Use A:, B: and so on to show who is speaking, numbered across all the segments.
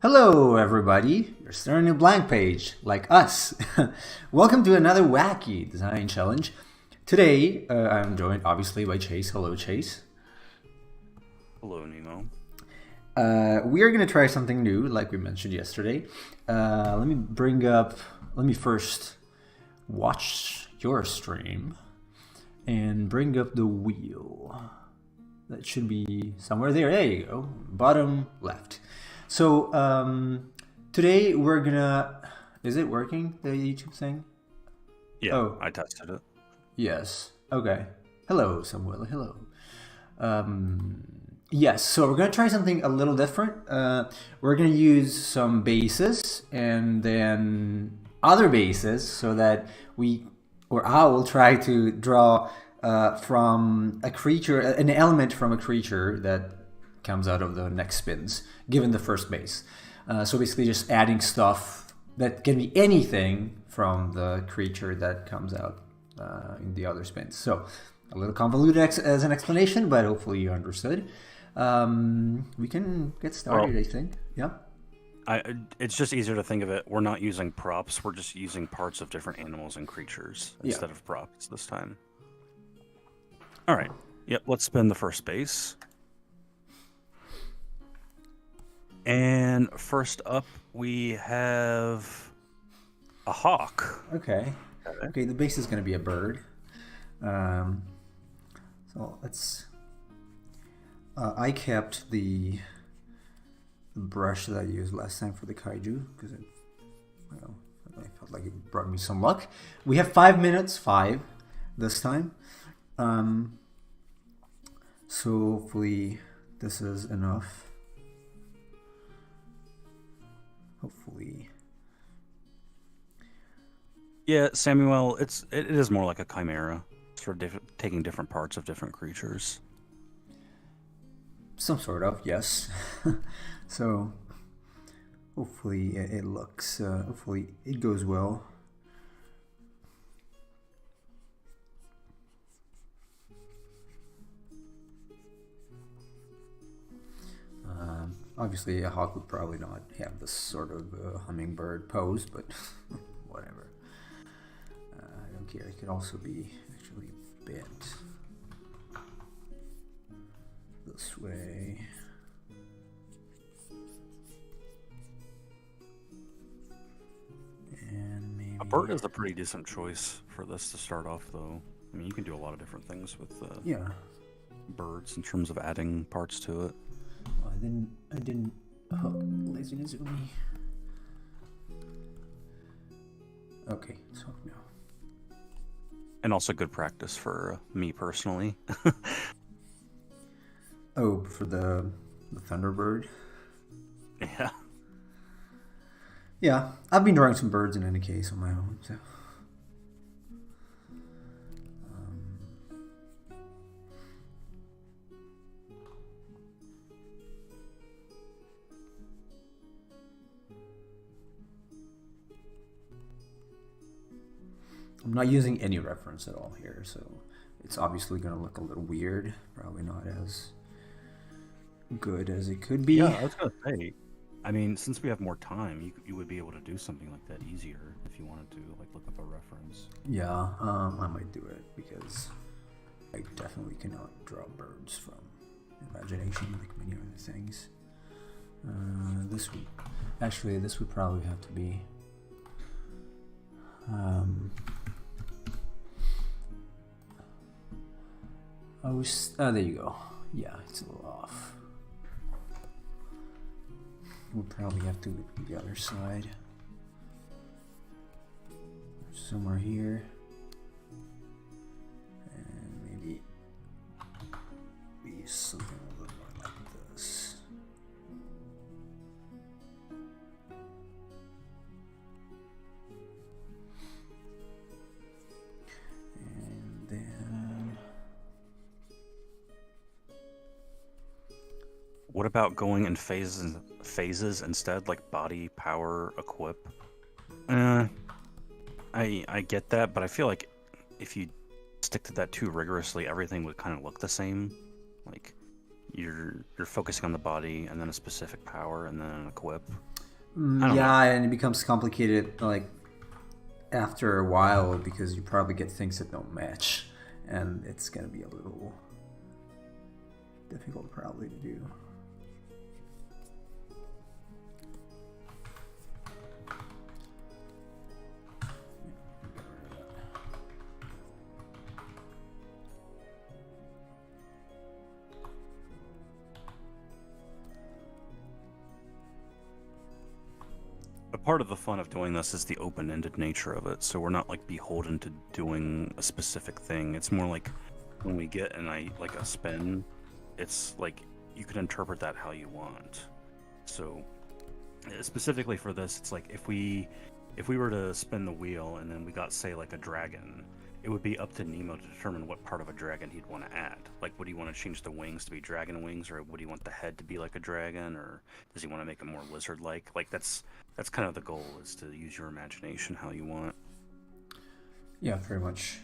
A: Hello, everybody. You're staring at a blank page, like us. Welcome to another Wacky design challenge. Today, I'm joined obviously by Chase. Hello, Chase.
B: Hello, Nemo.
A: We are going to try something new, like we mentioned yesterday. Let me first watch your stream and bring up the wheel. That should be somewhere there. There you go. Bottom left. So today we're gonna. Is it working? The YouTube thing?
B: Yeah,
A: Oh
B: I tested it.
A: yes. Okay. Hello, Samuel. Hello. Yes. So we're gonna try something a little different. We're gonna use some bases and then other bases so that we or I will try to draw from a creature, an element from a creature that comes out of the next spins, given the first base. So basically, just adding stuff that can be anything from the creature that comes out in the other spins. So a little convoluted as an explanation, but hopefully you understood. We can get started,
B: Well,
A: I think. Yeah.
B: it's just easier to think of it. We're not using props. We're just using parts of different animals and creatures
A: Yeah.
B: instead of props this time. All right. Yep. Let's spin the first base. And first up, we have a hawk.
A: Okay. Okay. The base is going to be a bird. Um, so let's. I kept the brush that I used last time for the kaiju because well, I felt like it brought me some luck. We have 5 minutes, this time. So hopefully this is enough. Hopefully.
B: Yeah, Samuel. It is more like a chimera. It's for taking different parts of different creatures.
A: Some sort of, yes. So hopefully it looks, hopefully it goes well. Obviously, a hawk would probably not have this sort of hummingbird pose, but whatever. I don't care. It could also be actually bent this way. And
B: A
A: maybe.
B: bird is a pretty decent choice for this to start off, though. I mean, you can do a lot of different things with
A: Yeah.
B: birds in terms of adding parts to it.
A: Well, I didn't. Oh, laziness of me. Okay, let's hook now.
B: And also good practice for me personally.
A: Oh, for the Thunderbird.
B: Yeah.
A: Yeah, I've been drawing some birds in any case on my own. So. I'm not using any reference at all here, so it's obviously going to look a little weird. Probably not as good as it could be.
B: Yeah, I was gonna say. I mean, since we have more time, you would be able to do something like that easier if you wanted to, like look up a reference.
A: Yeah, I might do it because I definitely cannot draw birds from imagination like many other things. This would actually this would probably have to be. There you go. Yeah, it's a little off. We'll probably have to do the other side. Somewhere here. And maybe be something a little more like this. And then
B: What about going in phases instead, like body, power, equip? I get that, but I feel like if you stick to that too rigorously, everything would kind of look the same. Like you're focusing on the body and then a specific power and then an equip. I don't know.
A: Yeah, and it becomes complicated like after a while because you probably get things that don't match, and it's gonna be a little difficult probably to do.
B: But part of the fun of doing this is the open-ended nature of it, so we're not like beholden to doing a specific thing. It's more like when we get like a spin, it's like you can interpret that how you want. So specifically for this, it's like if we were to spin the wheel and then we got, say, like a dragon, it would be up to Nemo to determine what part of a dragon he'd want to add. Like, would he want to change the wings to be dragon wings, or would he want the head to be like a dragon, or does he want to make it more lizard-like? Like, that's kind of the goal, is to use your imagination how you want.
A: Yeah, very much.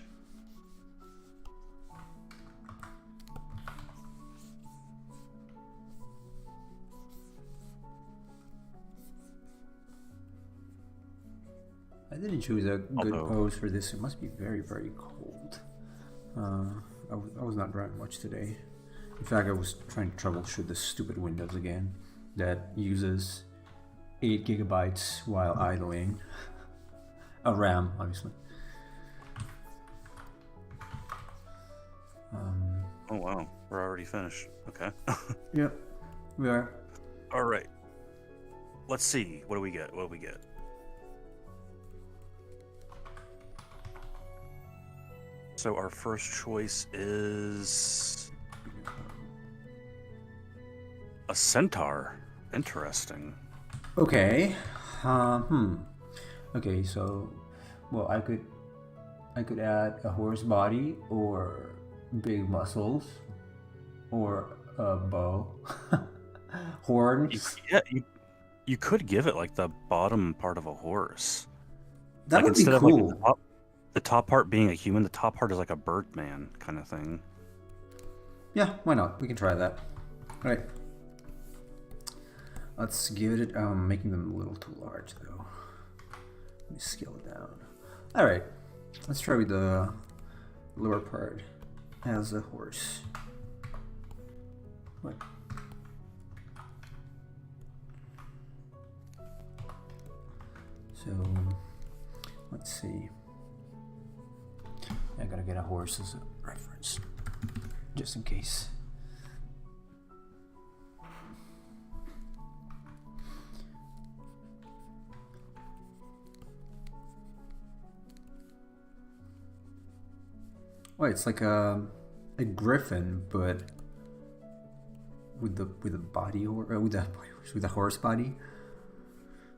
A: I didn't choose a good pose for this. It must be very, very cold. I was not driving much today. In fact, I was trying to troubleshoot the stupid Windows again that uses 8 gigabytes while idling. A RAM, obviously.
B: Oh wow, we're already finished. Okay.
A: Yep, we are.
B: All right. Let's see. What do we get? What do we get? So our first choice is a centaur. Interesting.
A: Okay. Okay, so, well, I could add a horse body or big muscles or a bow, horns.
B: You could give it like the bottom part of a horse.
A: That
B: like,
A: would be
B: instead
A: cool.
B: Of like the top part being a human, the top part is like a Birdman kind of thing.
A: Yeah, why not? We can try that. All right. Let's give it. Making them a little too large though. Let me scale it down. All right. Let's try with the lower part as a horse. What? So let's see. I gotta get a horse as a reference, just in case. Oh, it's like a griffin, but with the body, or with a horse body,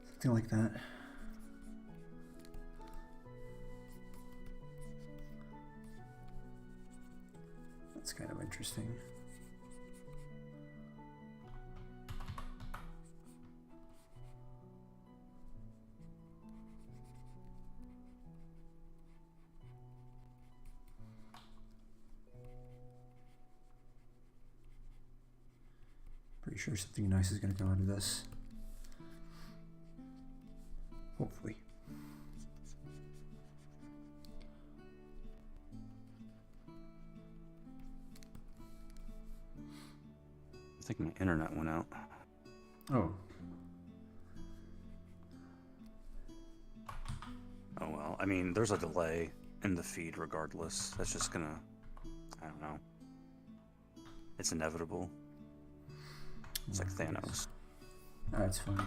A: something like that. That's kind of interesting. Pretty sure something nice is going to come out of this. Hopefully.
B: I think my internet went out.
A: Oh.
B: Oh well. I mean, there's a delay in the feed regardless. That's just gonna... I don't know. It's inevitable. It's like Thanos.
A: Oh, that's funny.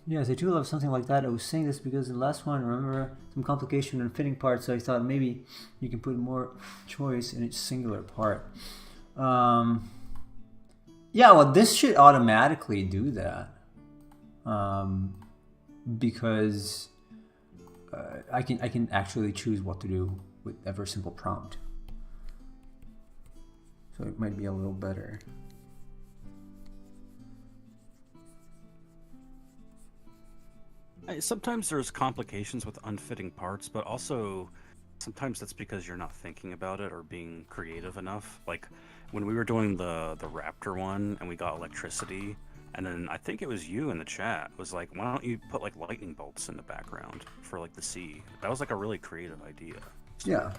A: Yes, I do love something like that. I was saying this because in the last one, remember some complication in fitting parts, so I thought maybe you can put more choice in each singular part. Yeah, well, this should automatically do that. Because I can actually choose what to do with every simple prompt. So it might be a little better.
B: Sometimes there's complications with unfitting parts, but also sometimes that's because you're not thinking about it or being creative enough. Like, when we were doing the raptor one and we got electricity, and then I think it was you in the chat was like, why don't you put like lightning bolts in the background for like the sea? That was like a really creative idea. So,
A: Yeah.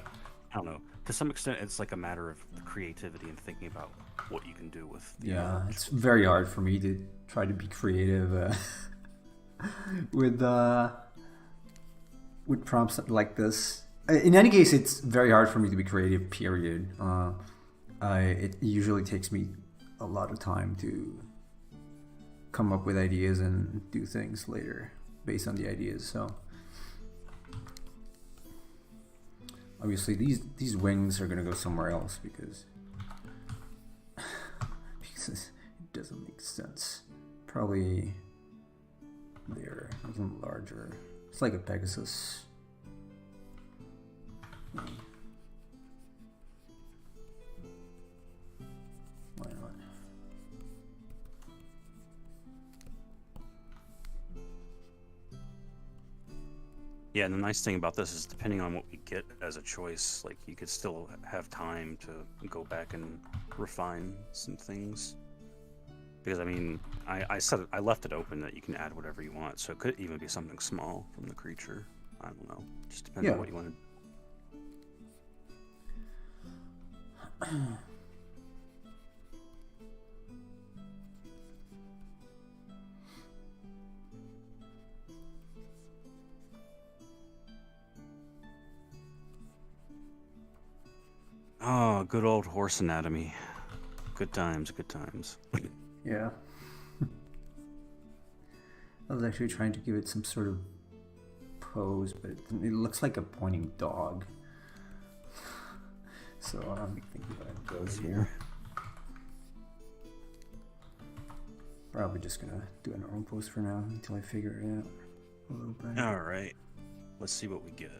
B: I don't know. To some extent, it's like a matter of creativity and thinking about what you can do with.
A: Yeah, it's very hard for me to try to be creative with prompts like this. In any case, it's very hard for me to be creative. Period. It usually takes me a lot of time to come up with ideas and do things later based on the ideas. So obviously these wings are gonna go somewhere else because it doesn't make sense. Probably they're even larger. It's like a Pegasus. Why not?
B: Yeah, and the nice thing about this is depending on what we get as a choice, like you could still have time to go back and refine some things. Because I mean, I left it open that you can add whatever you want, so it could even be something small from the creature. I don't know. Just depends on what you want to. Oh, good old horse anatomy. Good times, good times.
A: Yeah. I was actually trying to give it some sort of pose, but it looks like a pointing dog. So I'm thinking what it goes here. Probably just gonna do a normal pose for now until I figure it out a little bit.
B: All right, let's see what we get.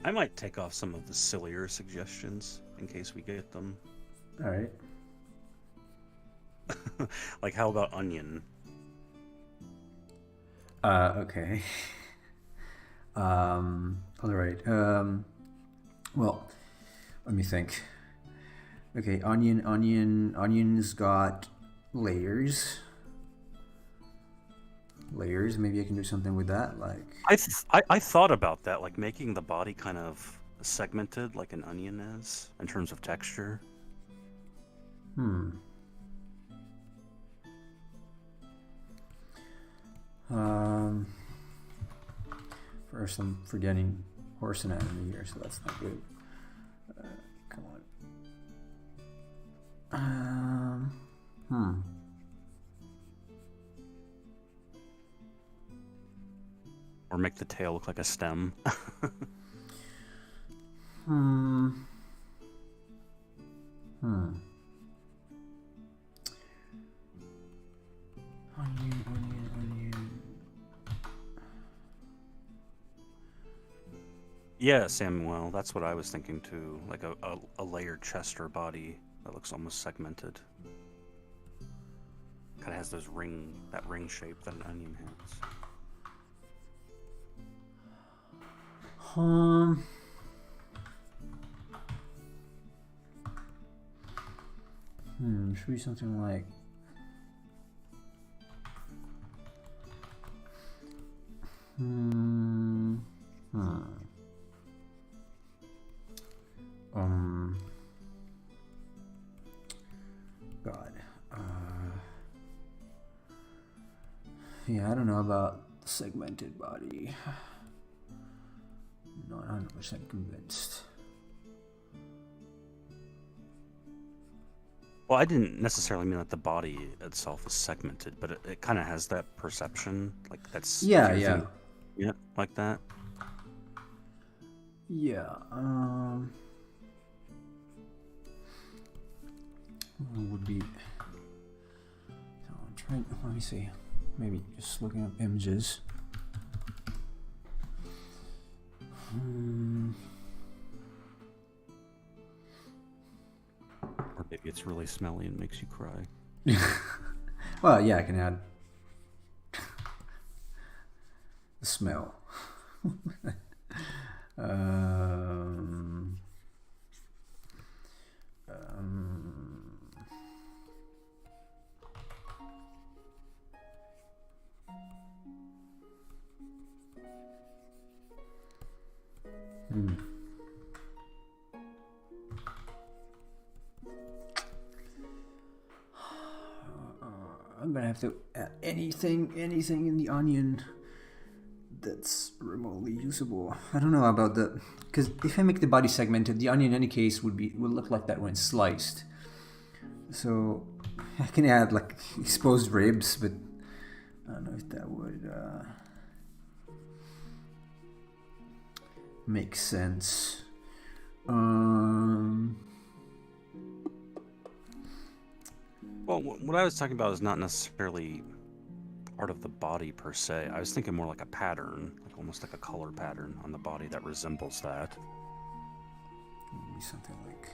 B: I might take off some of the sillier suggestions in case we get them.
A: All right.
B: Like, how about onion?
A: Okay. All right. Well, let me think. Okay, onion's got layers. Maybe I can do something with that, like.
B: I thought about that, like making the body kind of segmented, like an onion is, in terms of texture.
A: First, I'm forgetting horse anatomy here, so that's not good. Come on.
B: Or make the tail look like a stem.
A: Onion.
B: Yeah, Samuel, that's what I was thinking too. Like a layered chest or body that looks almost segmented. Kind of has that ring shape that an onion has.
A: Should be something like. God. Yeah, I don't know about the segmented body. Not 100% convinced.
B: Well, I didn't necessarily mean that the body itself is segmented, but it kind of has that perception, like that's
A: Yeah,
B: like that.
A: Yeah. Would be. So I'm trying. Let me see. Maybe just looking up images.
B: Or maybe it's really smelly and makes you cry.
A: Well, yeah, I can add the smell. Hmm. I'm gonna have to add anything in the onion that's remotely usable. I don't know about the, because if I make the body segmented, the onion in any case would look like that when sliced. So I can add like exposed ribs, but I don't know if that would make sense.
B: Well, what I was talking about is not necessarily part of the body per se. I was thinking more like a pattern, like almost like a color pattern on the body that resembles that.
A: Maybe something like.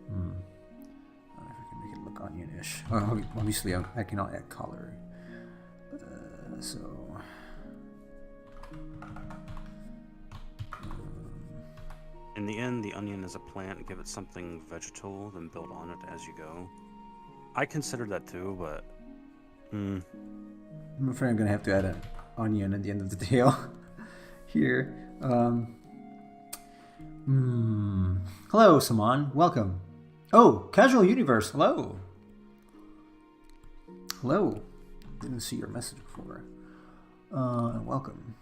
A: I don't know if I can make it look onion-ish. Obviously, I cannot add color. So.
B: In the end, the onion is a plant. Give it something vegetal, then build on it as you go. I consider that too, but...
A: I'm afraid I'm going to have to add an onion at the end of the tail here. Hello, Saman. Welcome. Oh, Casual Universe. Hello. Hello. Didn't see your message before. Welcome.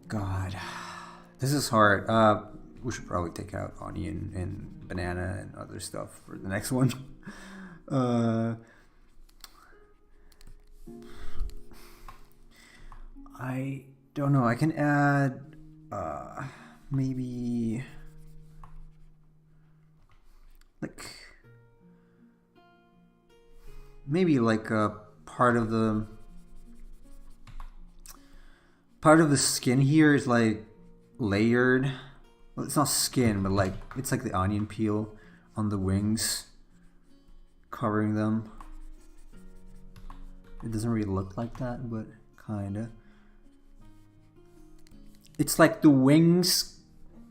A: God. This is hard. We should probably take out onion and banana and other stuff for the next one. I don't know. I can add maybe like a part of the skin here is like layered. Well, it's not skin, but like it's like the onion peel on the wings covering them. It doesn't really look like that, but kinda. It's like the wings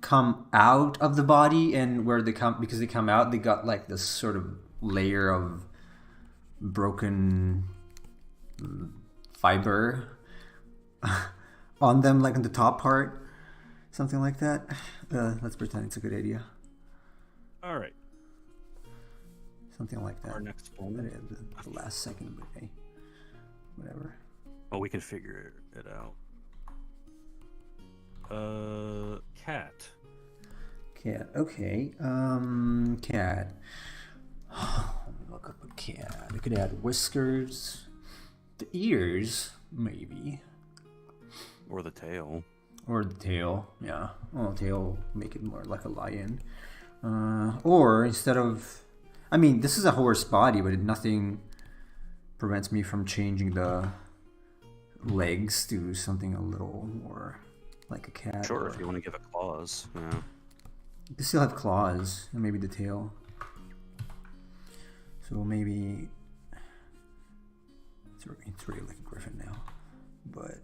A: come out of the body, and where they come, because they come out, they got like this sort of layer of broken fiber on them, like on the top part, something like that. Let's pretend it's a good idea.
B: All right.
A: Something like that.
B: Our next one.
A: The last second, but hey, whatever.
B: Oh, we can figure it out. Cat.
A: Cat. Okay. Cat. Let me look up a cat. I could add whiskers. The ears, maybe.
B: Or the tail.
A: Or the tail, yeah. Well, tail make it more like a lion. Or instead of, I mean, this is a horse body, but nothing prevents me from changing the legs to something a little more like a cat.
B: Sure, if you want to give it claws, yeah.
A: You can still have claws, and maybe the tail. So maybe it's really like a griffin now, but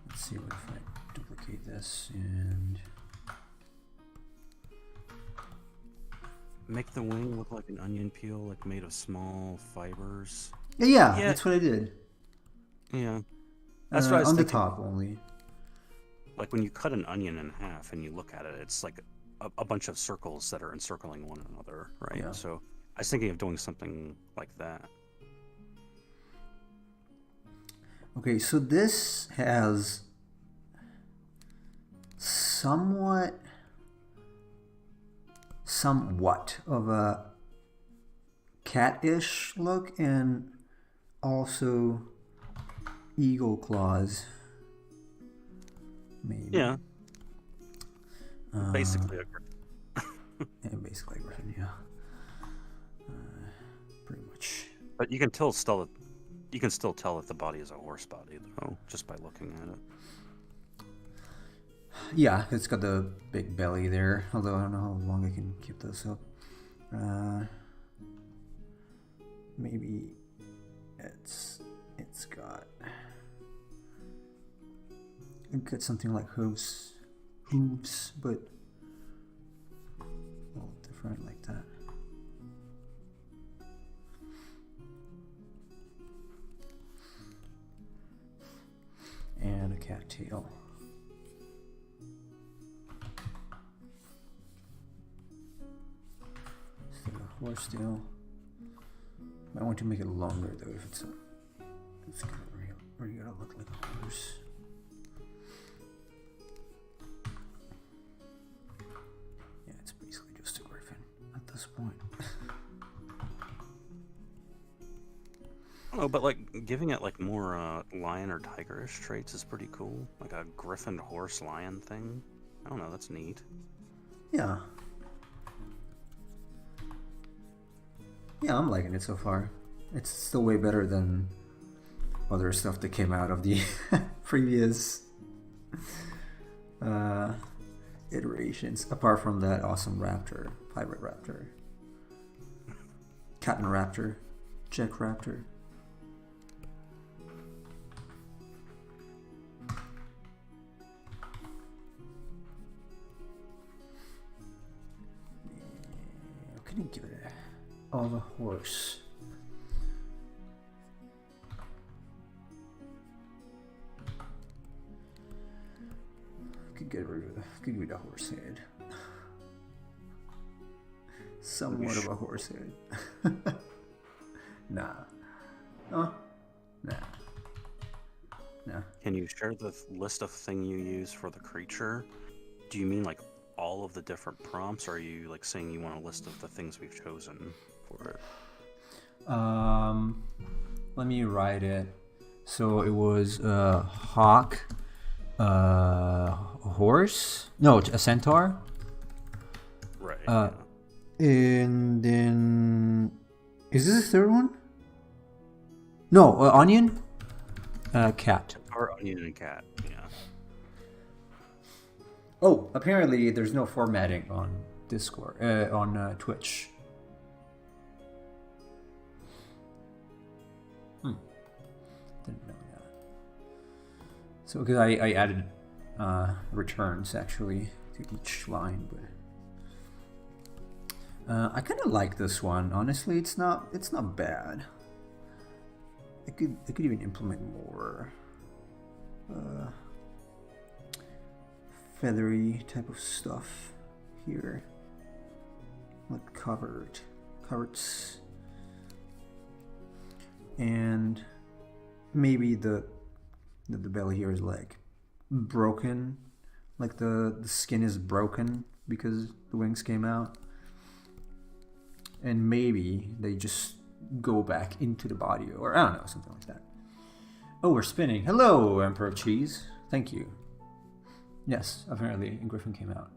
A: let's see what if I duplicate this and
B: make the wing look like an onion peel, like made of small fibers.
A: Yeah, that's what I did.
B: Yeah, that's what I was
A: on
B: thinking.
A: The top only.
B: Like when you cut an onion in half and you look at it, it's like a bunch of circles that are encircling one another, right?
A: Yeah.
B: So I was thinking of doing something like that.
A: Okay, so this has somewhat of a cat-ish look, and also eagle claws. Maybe.
B: Yeah. Basically a griffin.
A: Yeah, basically a griffin, yeah. Pretty much.
B: But you can still tell if the body is a horse body, though, just by looking at it.
A: Yeah, it's got the big belly there, although I don't know how long I can keep this up. Maybe it's got something like hooves, but a little different like that. And a cattail. Still a horse tail. I want to make it longer though. If it's gonna really gonna look like a horse. Yeah, it's basically just a griffin at this point.
B: Oh, but like giving it like more lion or tigerish traits is pretty cool. Like a griffin horse lion thing. I don't know, that's neat.
A: Yeah. Yeah, I'm liking it so far. It's still way better than other stuff that came out of the previous iterations. Apart from that awesome raptor, pirate raptor, cat and raptor, jack raptor. Can you give it a horse? Could get rid of the horse head. Somewhat of a horse head. Nah. Oh, nah. Nah.
B: Can you share the list of thing you use for the creature? Do you mean like all of the different prompts, or are you like saying you want a list of the things we've chosen for it?
A: Let me write it. So it was a hawk, a horse, no, a centaur.
B: Right.
A: And then is this the third one? No, onion, cat.
B: Centaur, onion, and cat. Yeah.
A: Oh, apparently there's no formatting on Discord, on Twitch. Didn't know that. So, because I added returns actually to each line, but I kind of like this one. Honestly, it's not bad. I could even implement more feathery type of stuff here, like coverts, and maybe the belly here is like broken, like the skin is broken because the wings came out, and maybe they just go back into the body, or I don't know, something like that. Oh, we're spinning. Hello, Emperor Cheese. Thank you. Yes, apparently a griffin came out.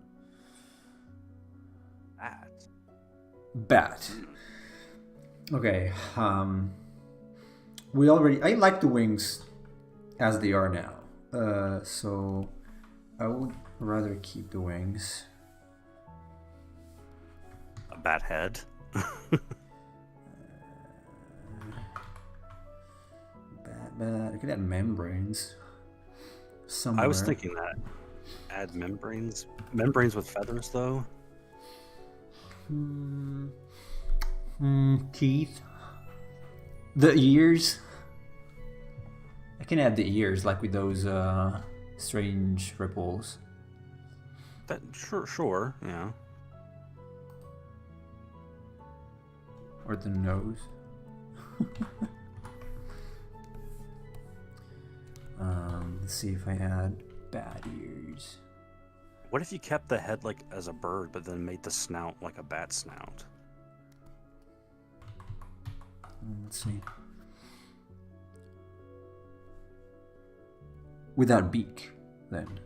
A: Bat. Okay. I like the wings as they are now. So I would rather keep the wings.
B: A bat head.
A: Bat. I could add membranes. Somewhere.
B: I was thinking that. Add membranes. Membranes with feathers, though.
A: Teeth. The ears. I can add the ears, like with those strange ripples.
B: That sure, yeah.
A: Or the nose. Let's see if I add bat ears.
B: What if you kept the head like as a bird, but then made the snout like a bat snout?
A: Let's see. Without beak, then.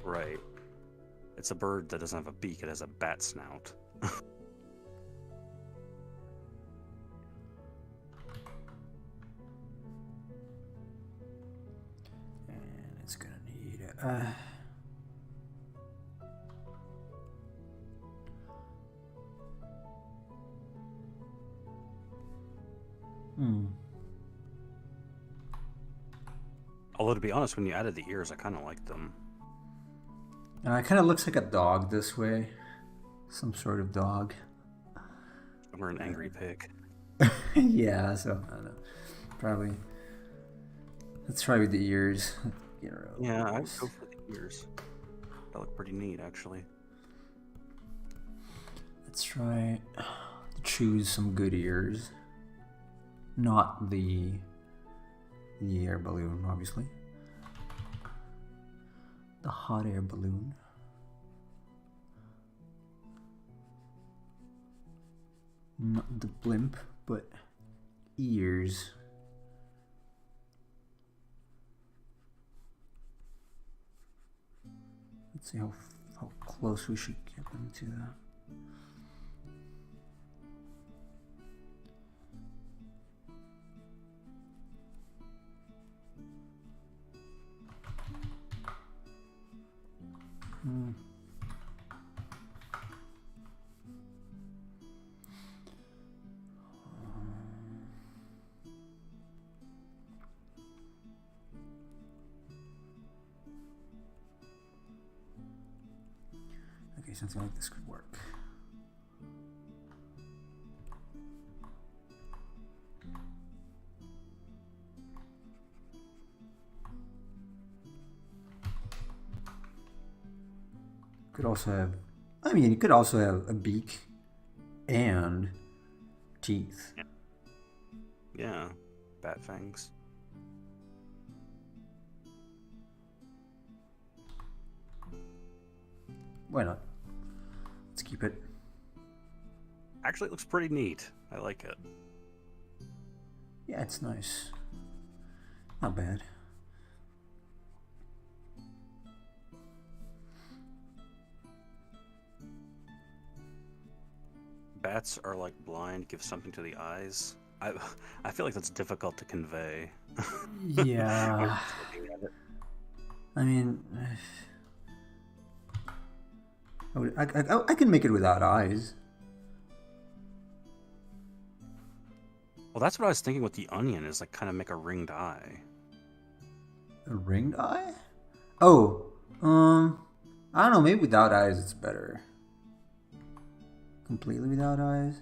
B: Right. It's a bird that doesn't have a beak, it has a bat snout.
A: And it's gonna need
B: Although, to be honest, when you added the ears, I kind of liked them.
A: It kind of looks like a dog this way. Some sort of dog.
B: Or an angry pig.
A: Yeah, so I don't know. Probably. Let's try with the ears.
B: Yeah, I'd go for the ears. That look pretty neat, actually.
A: Let's try to choose some good ears. Not the air balloon, obviously. The hot air balloon. Not the blimp, but ears. Let's see how close we should get them to that. Okay, something like this could work. Could also have, I mean, you could also have a beak and teeth.
B: Yeah, bat fangs.
A: Why not? Let's keep it.
B: Actually, it looks pretty neat. I like it.
A: Yeah, it's nice. Not bad.
B: Bats are like blind, give something to the eyes. I feel like that's difficult to convey.
A: Yeah. I mean, I can make it without eyes.
B: Well, that's what I was thinking with the onion, is like kind of make a ringed eye.
A: A ringed eye? Oh, I don't know. Maybe without eyes it's better. Completely without eyes.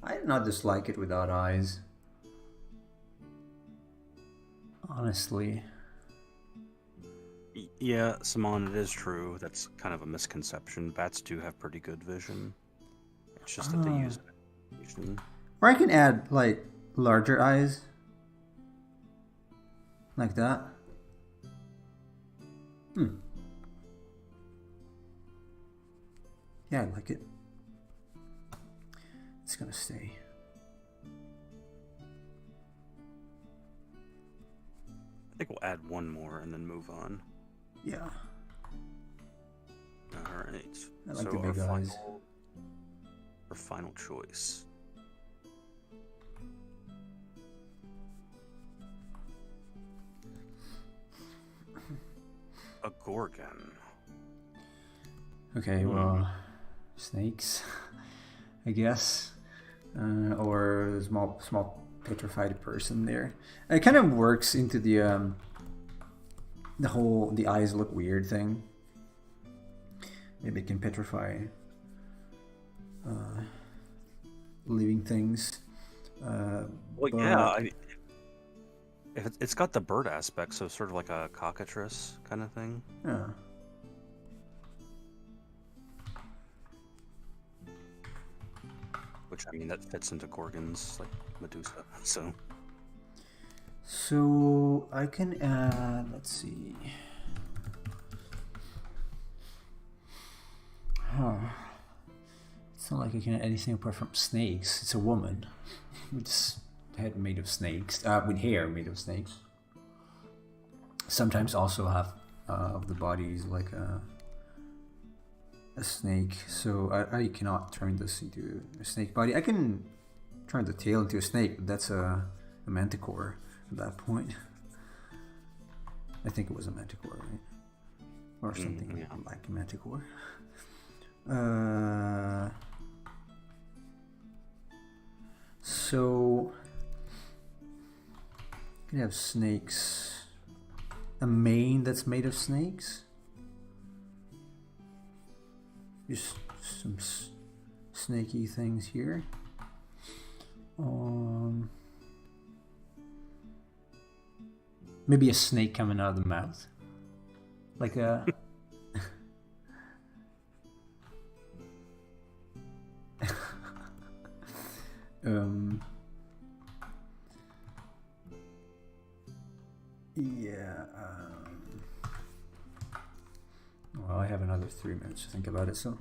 A: I did not dislike it without eyes. Honestly.
B: Yeah, Simon, it is true. That's kind of a misconception. Bats do have pretty good vision. It's just that they use it.
A: Or I can add, like, larger eyes. Like that. Yeah, I like it. It's gonna stay.
B: I think we'll add one more and then move on.
A: Yeah.
B: Alright.
A: I like the big eyes.
B: Our final choice. A gorgon.
A: Okay, well, snakes, I guess, or a small petrified person there. It kind of works into the whole the eyes look weird thing. Maybe it can petrify living things.
B: Well, yeah, it's got the bird aspect, so sort of like a cockatrice kind of thing.
A: Yeah.
B: Which, I mean, that fits into Gorgon's, like, Medusa, so...
A: So, I can add, let's see... It's not like I can add anything apart from snakes. It's a woman. With head made of snakes, with hair made of snakes. Sometimes also half of the body is like a snake, so I cannot turn this into a snake body. I can turn the tail into a snake, but that's a manticore at that point. I think it was a manticore, right? Or something like a manticore. So you can have snakes. A mane that's made of snakes. just some snaky things here. Maybe a snake coming out of the mouth, like a. Yeah. Well, I have another 3 minutes to think about it, so.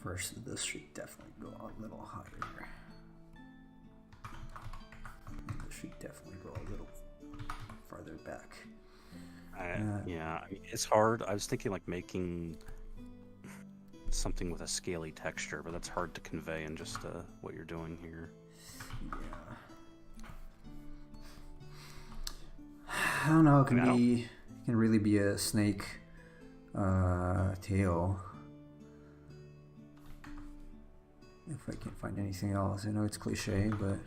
A: First, this should definitely go a little higher. This should definitely go a little farther back.
B: Yeah, I mean, it's hard. I was thinking like making something with a scaly texture, but that's hard to convey in just what you're doing here.
A: Yeah. I don't know. It can really be a snake tail. If I can't find anything else, I know it's cliche, but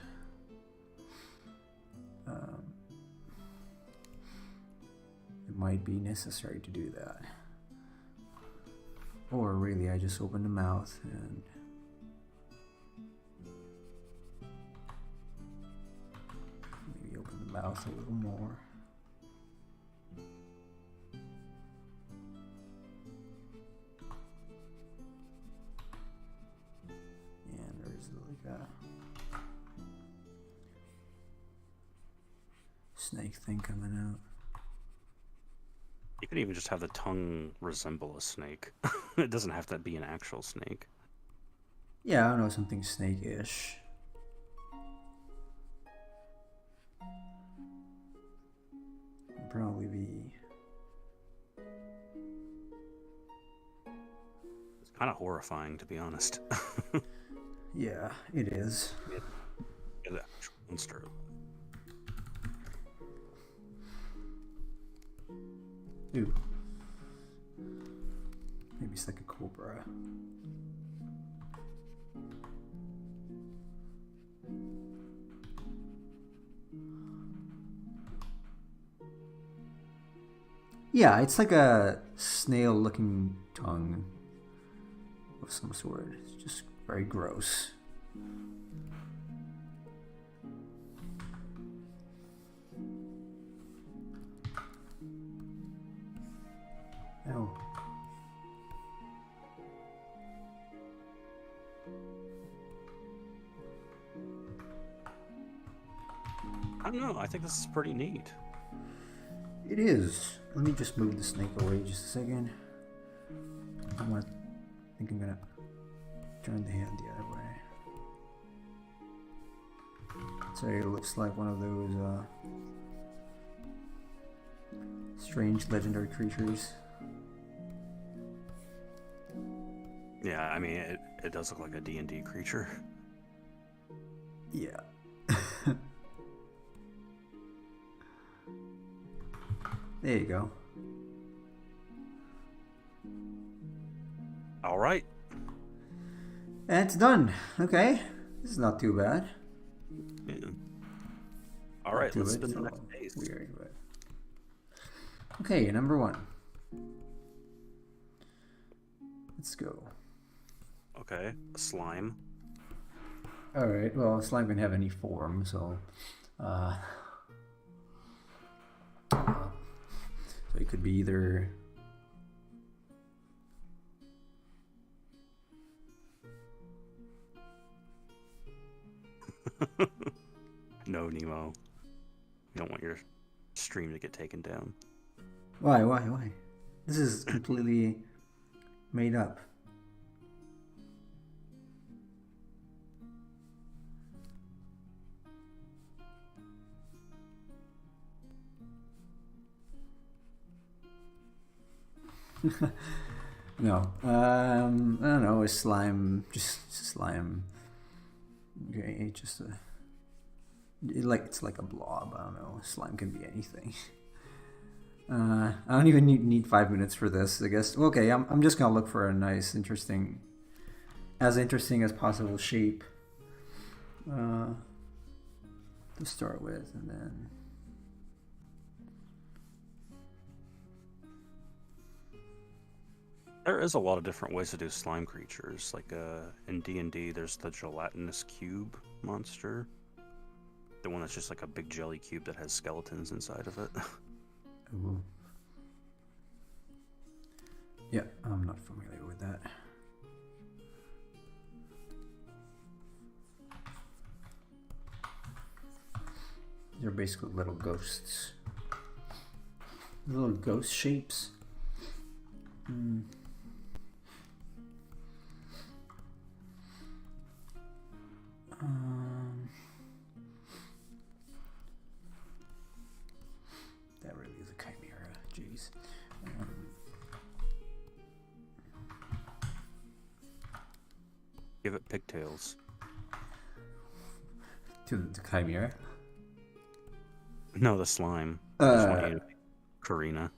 A: it might be necessary to do that. Or really, I just open the mouth and maybe open the mouth a little more. And there's like a snake thing coming out.
B: You could even just have the tongue resemble a snake. It doesn't have to be an actual snake.
A: Yeah, I don't know, something snake-ish. Probably be.
B: It's kind of horrifying, to be honest.
A: Yeah, it is.
B: Get an actual monster.
A: Ooh. Maybe it's like a cobra. Yeah, it's like a snail-looking tongue of some sort. It's just very gross. Oh.
B: I don't know. I think this is pretty neat.
A: It is. Let me just move the snake away just a second. I think I'm gonna turn the hand the other way. So it looks like one of those strange legendary creatures.
B: Yeah, I mean, it does look like a D&D creature.
A: Yeah. There you go.
B: All right.
A: And it's done. Okay. This is not too bad.
B: Yeah. All right, let's spin the next phase.
A: Weird, but... Okay, number 1. Let's go.
B: Okay, a slime.
A: Alright, well, slime can have any form, so... so it could be either...
B: No, Nemo. You don't want your stream to get taken down.
A: Why? This is completely made up. No. I don't know, a slime, just slime. Okay, just a... It's like a blob, I don't know. Slime can be anything. I don't even need 5 minutes for this, I guess. Okay, I'm just gonna look for a nice, interesting as possible shape to start with, and then
B: There is a lot of different ways to do slime creatures. Like in D&D, there's the gelatinous cube monster. The one that's just like a big jelly cube that has skeletons inside of it.
A: Ooh. Yeah, I'm not familiar with that. They're basically little ghosts. Little ghost shapes. That really is a chimera. Jeez.
B: Give it pigtails.
A: To the chimera?
B: No, the slime. I just want you to be Karina.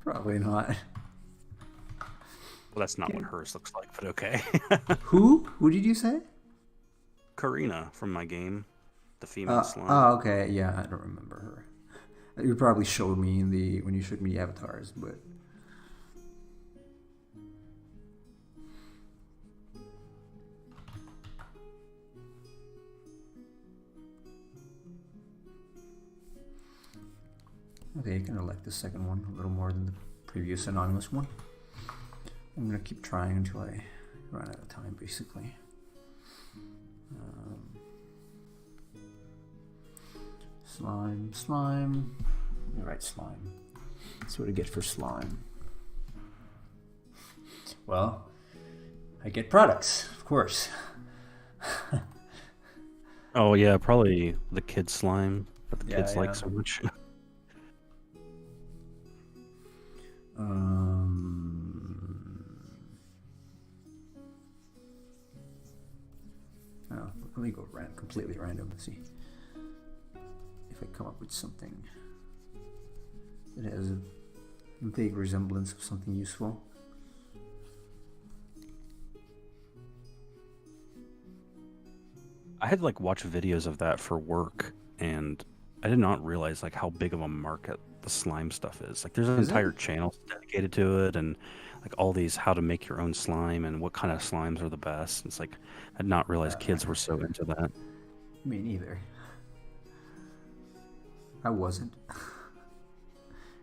A: Probably not.
B: Well, that's not what hers looks like, but okay.
A: Who? Who did you say?
B: Karina from my game, the female slime.
A: Oh, okay. Yeah, I don't remember her. You probably showed me when you showed me avatars, but. Okay, you can elect the second one a little more than the previous anonymous one. I'm gonna keep trying until I run out of time, basically. Slime. All right, slime. That's what I get for slime. Well, I get products, of course.
B: Oh yeah, probably the kid slime that the kids like so much.
A: Oh, let me go completely random and see if I come up with something that has a vague resemblance of something useful.
B: I had like watched videos of that for work, and I did not realize like how big of a market the slime stuff is. Like there's an entire channel dedicated to it, and like all these how to make your own slime and what kind of slimes are the best. It's like I had not realized kids were so into that.
A: Me neither. I wasn't.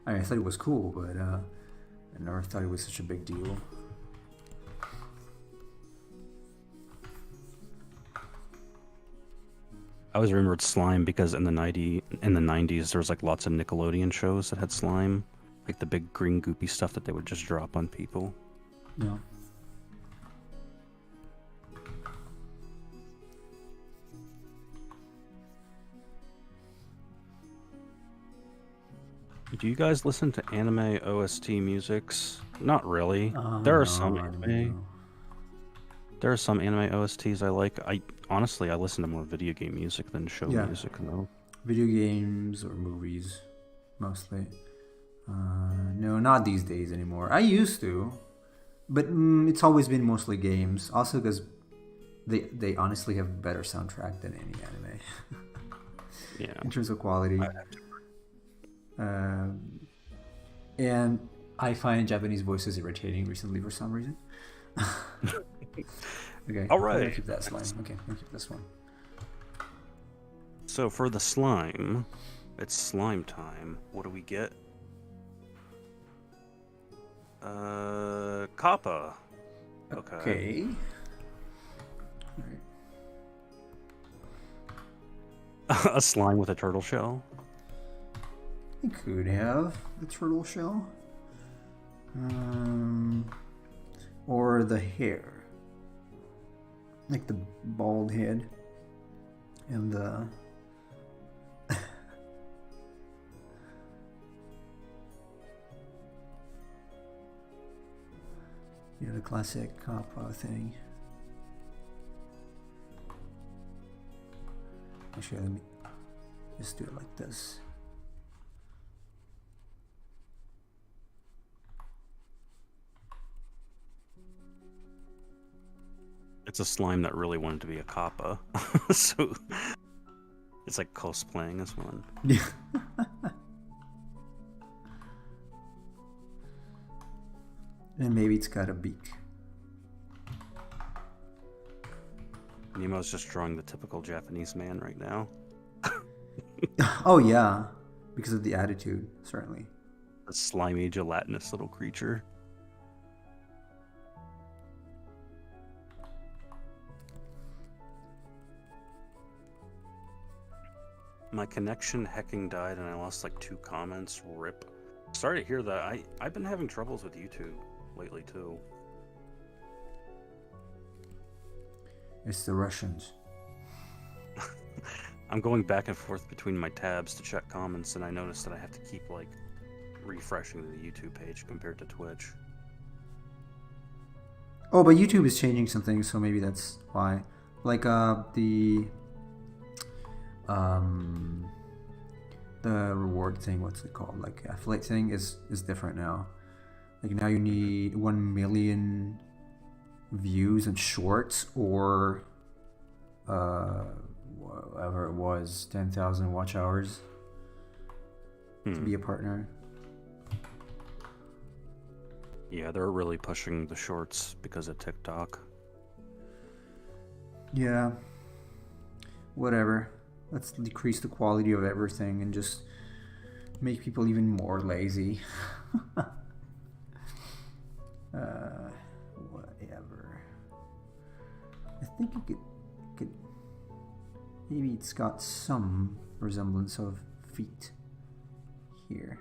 A: I mean, I thought it was cool, but I never thought it was such a big deal.
B: I always remembered slime because in the 90s there was like lots of Nickelodeon shows that had slime, like the big green goopy stuff that they would just drop on people.
A: Yeah.
B: Do you guys listen to anime OST musics? Not really. There are some anime. There are some anime OSTs I like. Honestly, I listen to more video game music than show music, though.
A: Video games or movies, mostly. No, not these days anymore. I used to, but it's always been mostly games. Also because they honestly have better soundtrack than any anime.
B: Yeah.
A: In terms of quality. And I find Japanese voices irritating recently for some reason. Okay.
B: All right.
A: I'm gonna keep that slime. Okay, I'm gonna keep this one.
B: So for the slime, it's slime time. What do we get? Kappa. Okay.
A: Right.
B: A slime with a turtle shell.
A: I could have the turtle shell. Or the hair. Like the bald head. And the... you know, the classic Kappa thing. Actually, let me just do it like this.
B: It's a slime that really wanted to be a kappa. So it's like cosplaying as one.
A: Yeah. And maybe it's got a beak.
B: Nemo's just drawing the typical Japanese man right now.
A: Oh yeah, because of the attitude, certainly.
B: A slimy, gelatinous little creature. My connection hecking died and I lost like 2 comments. Rip. Sorry to hear that. I've been having troubles with YouTube lately too.
A: It's the Russians.
B: I'm going back and forth between my tabs to check comments, and I noticed that I have to keep like refreshing the YouTube page compared to Twitch.
A: Oh, but YouTube is changing some things, so maybe that's why. Like the reward thing, what's it called? Like affiliate thing is different now. Like now you need 1 million views and shorts, or whatever it was, 10,000 watch hours to be a partner.
B: Yeah, they're really pushing the shorts because of TikTok.
A: Yeah. Whatever. Let's decrease the quality of everything and just make people even more lazy. Whatever. I think it could. Maybe it's got some resemblance of feet here.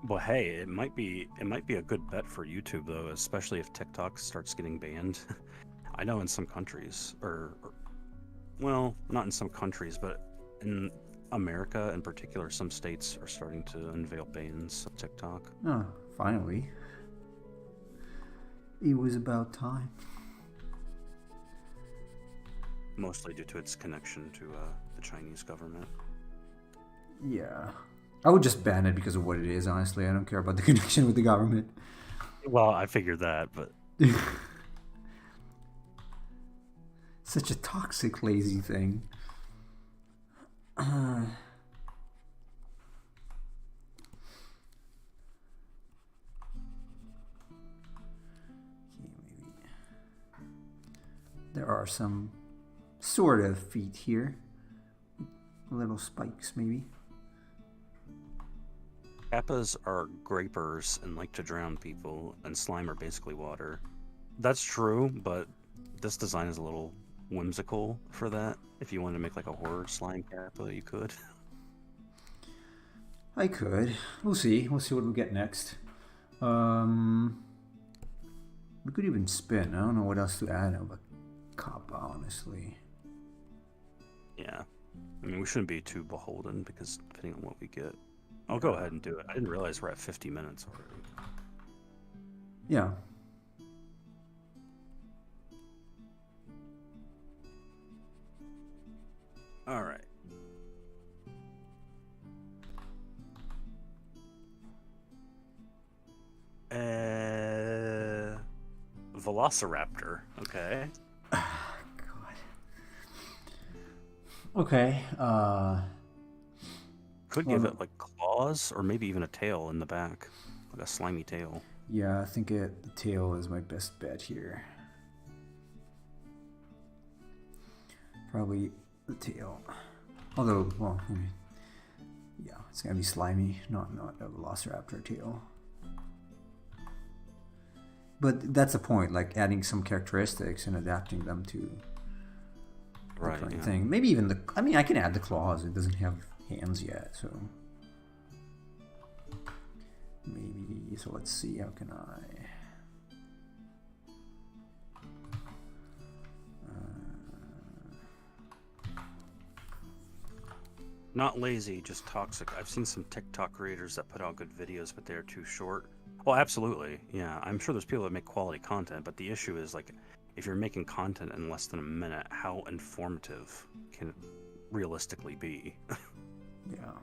B: Well, hey, it might be a good bet for YouTube though, especially if TikTok starts getting banned. I know in some countries, well, not in some countries, but in America in particular, some states are starting to unveil bans of TikTok.
A: Oh, finally. It was about time.
B: Mostly due to its connection to the Chinese government.
A: Yeah. I would just ban it because of what it is, honestly. I don't care about the connection with the government.
B: Well, I figured that, but...
A: Such a toxic, lazy thing. Maybe. There are some sort of feet here. Little spikes, maybe.
B: Kappas are grapers and like to drown people, and slime are basically water. That's true, but this design is a little whimsical for that. If you wanted to make like a horror slime kappa, you could.
A: I could. We'll see. We'll see what we get next. We could even spin. I don't know what else to add of a kappa, honestly.
B: Yeah. I mean, we shouldn't be too beholden because depending on what we get. I'll go ahead and do it. I didn't realize we're at 50 minutes already.
A: Yeah.
B: All right. Velociraptor. Okay.
A: God. Okay.
B: Could give it like claws or maybe even a tail in the back, like a slimy tail.
A: Yeah, I think the tail is my best bet here. Probably the tail. Although, well, yeah, it's gonna be slimy, not a velociraptor tail. But that's the point, like adding some characteristics and adapting them to the current thing. Maybe even I mean, I can add the claws. It doesn't have hands yet, so maybe. So let's see. How can I?
B: Not lazy, just toxic. I've seen some TikTok creators that put out good videos, but they're too short. Well, absolutely. Yeah, I'm sure there's people that make quality content, but the issue is, like, if you're making content in less than a minute, how informative can it realistically be?
A: Yeah.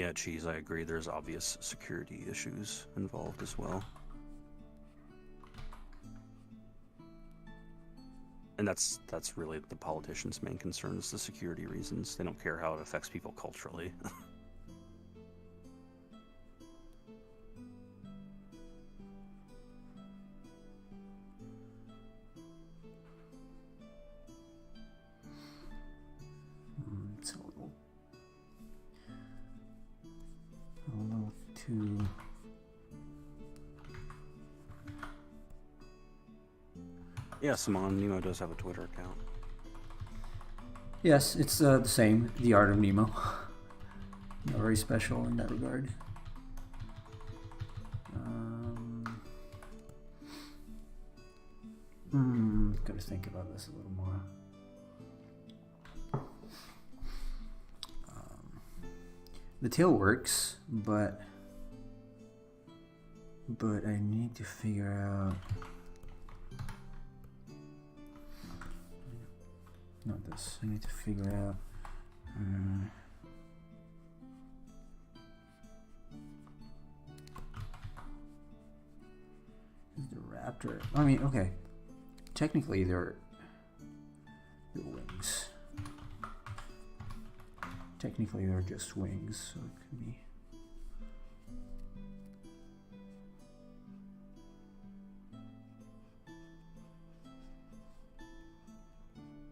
B: Yeah, Cheese, I agree. There's obvious security issues involved as well. And that's really the politicians' main concern is the security reasons. They don't care how it affects people culturally.
A: It's a little too.
B: Yeah, Simon, Nemo does have a Twitter account.
A: Yes, it's the same. The Art of Nemo. Not very special in that regard. Gotta think about this a little more. The tail works, but I need to figure out. Not this. I need to figure out. The raptor. I mean, okay. Technically, they're wings. Technically, they're just wings, so it could be.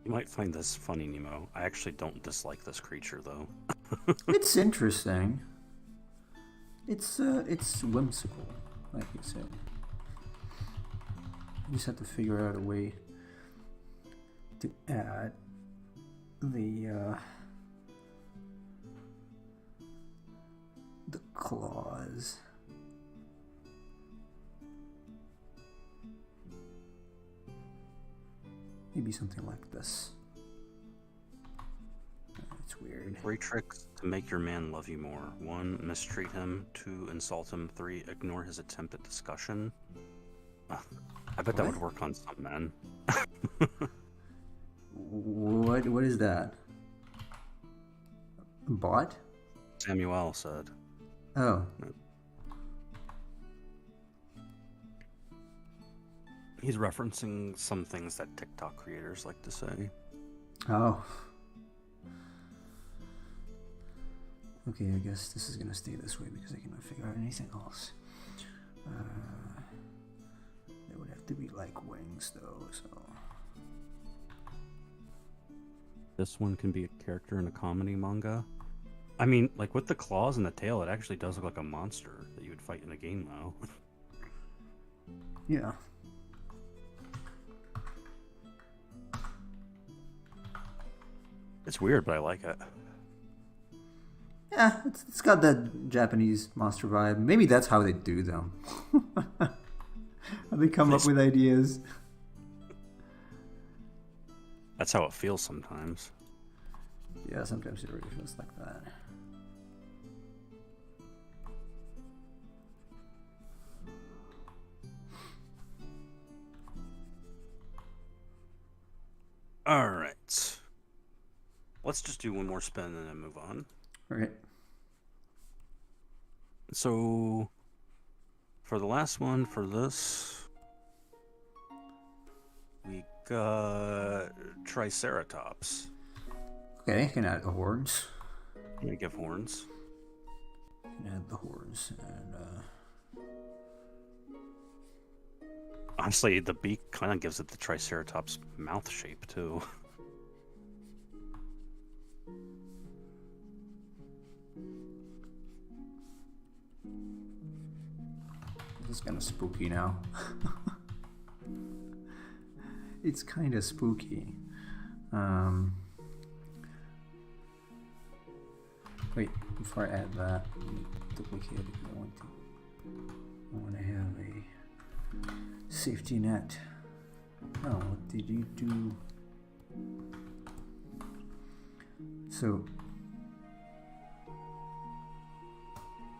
B: You might find this funny, Nemo. I actually don't dislike this creature, though.
A: It's interesting. It's whimsical, like you said. You just have to figure out a way to add the claws. Maybe something like this. It's weird.
B: 3 tricks to make your man love you more. 1, mistreat him. 2, insult him. 3, ignore his attempt at discussion. I bet that would work on some men.
A: What is that? Bot?
B: Samuel said.
A: Oh.
B: He's referencing some things that TikTok creators like to say.
A: Oh. Okay, I guess this is gonna stay this way because I cannot figure out anything else. They would have to be like wings though, so.
B: This one can be a character in a comedy manga. I mean, like with the claws and the tail, it actually does look like a monster that you would fight in a game though.
A: Yeah.
B: It's weird, but I like it.
A: Yeah, it's got that Japanese monster vibe. Maybe that's how they do them. How they come up with ideas.
B: That's how it feels sometimes.
A: Yeah, sometimes it really feels like that.
B: All right. Let's just do one more spin and then move on.
A: All right.
B: So, for the last one, for this, we got Triceratops.
A: Okay, I can add the horns.
B: I'm gonna give horns.
A: Can add the horns and
B: Honestly, the beak kind of gives it the Triceratops mouth shape too.
A: this is kind of spooky now. It's kind of spooky. Wait, before I add that, let me duplicate it. I want to have a safety net. Oh, what did you do? So,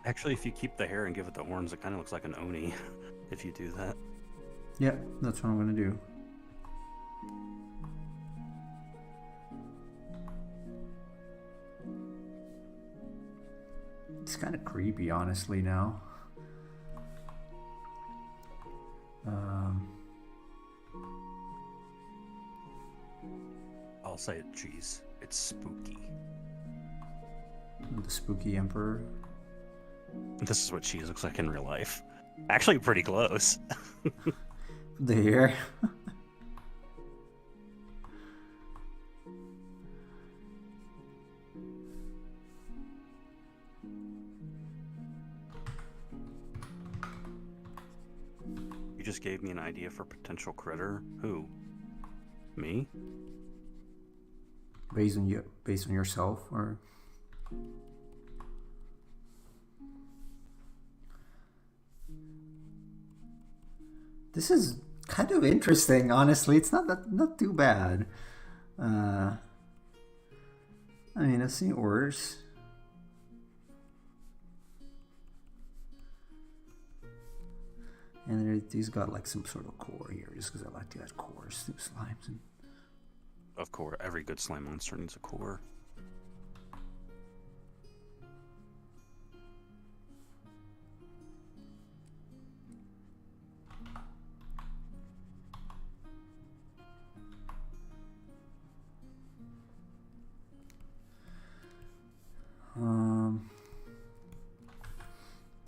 B: Actually, if you keep the hair and give it the horns, it kind of looks like an Oni. If you do that.
A: yeah, that's what I'm gonna do. It's kind of creepy, honestly, now.
B: I'll say it, geez. It's spooky.
A: The spooky emperor.
B: This is what cheese looks like in real life. Actually, pretty close.
A: The hair.
B: You just gave me an idea for potential critter. Who? Me?
A: Based on you, based on yourself, or this is kind of interesting. Honestly, it's not too bad. I mean, I've seen worse. And he's got like some sort of core here, just because I like to add cores to slimes. And
B: Of course, every good slime monster needs a core.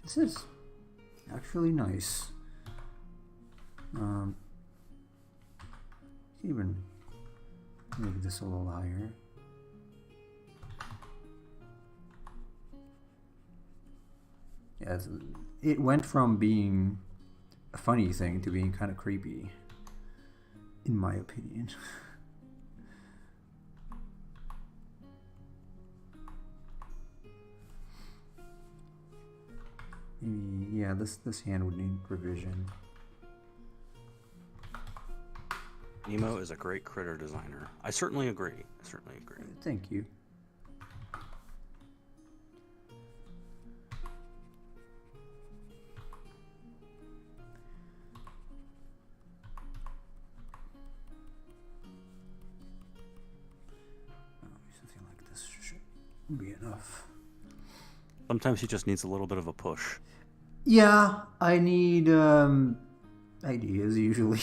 A: This is actually nice. Even make this a little higher. Yeah, it went from being a funny thing to being kind of creepy, in my opinion. Maybe, yeah, this hand would need revision.
B: Nemo is a great critter designer. I certainly agree.
A: Thank you. Something like this should be enough.
B: Sometimes he just needs a little bit of a push.
A: Yeah, I need ideas usually.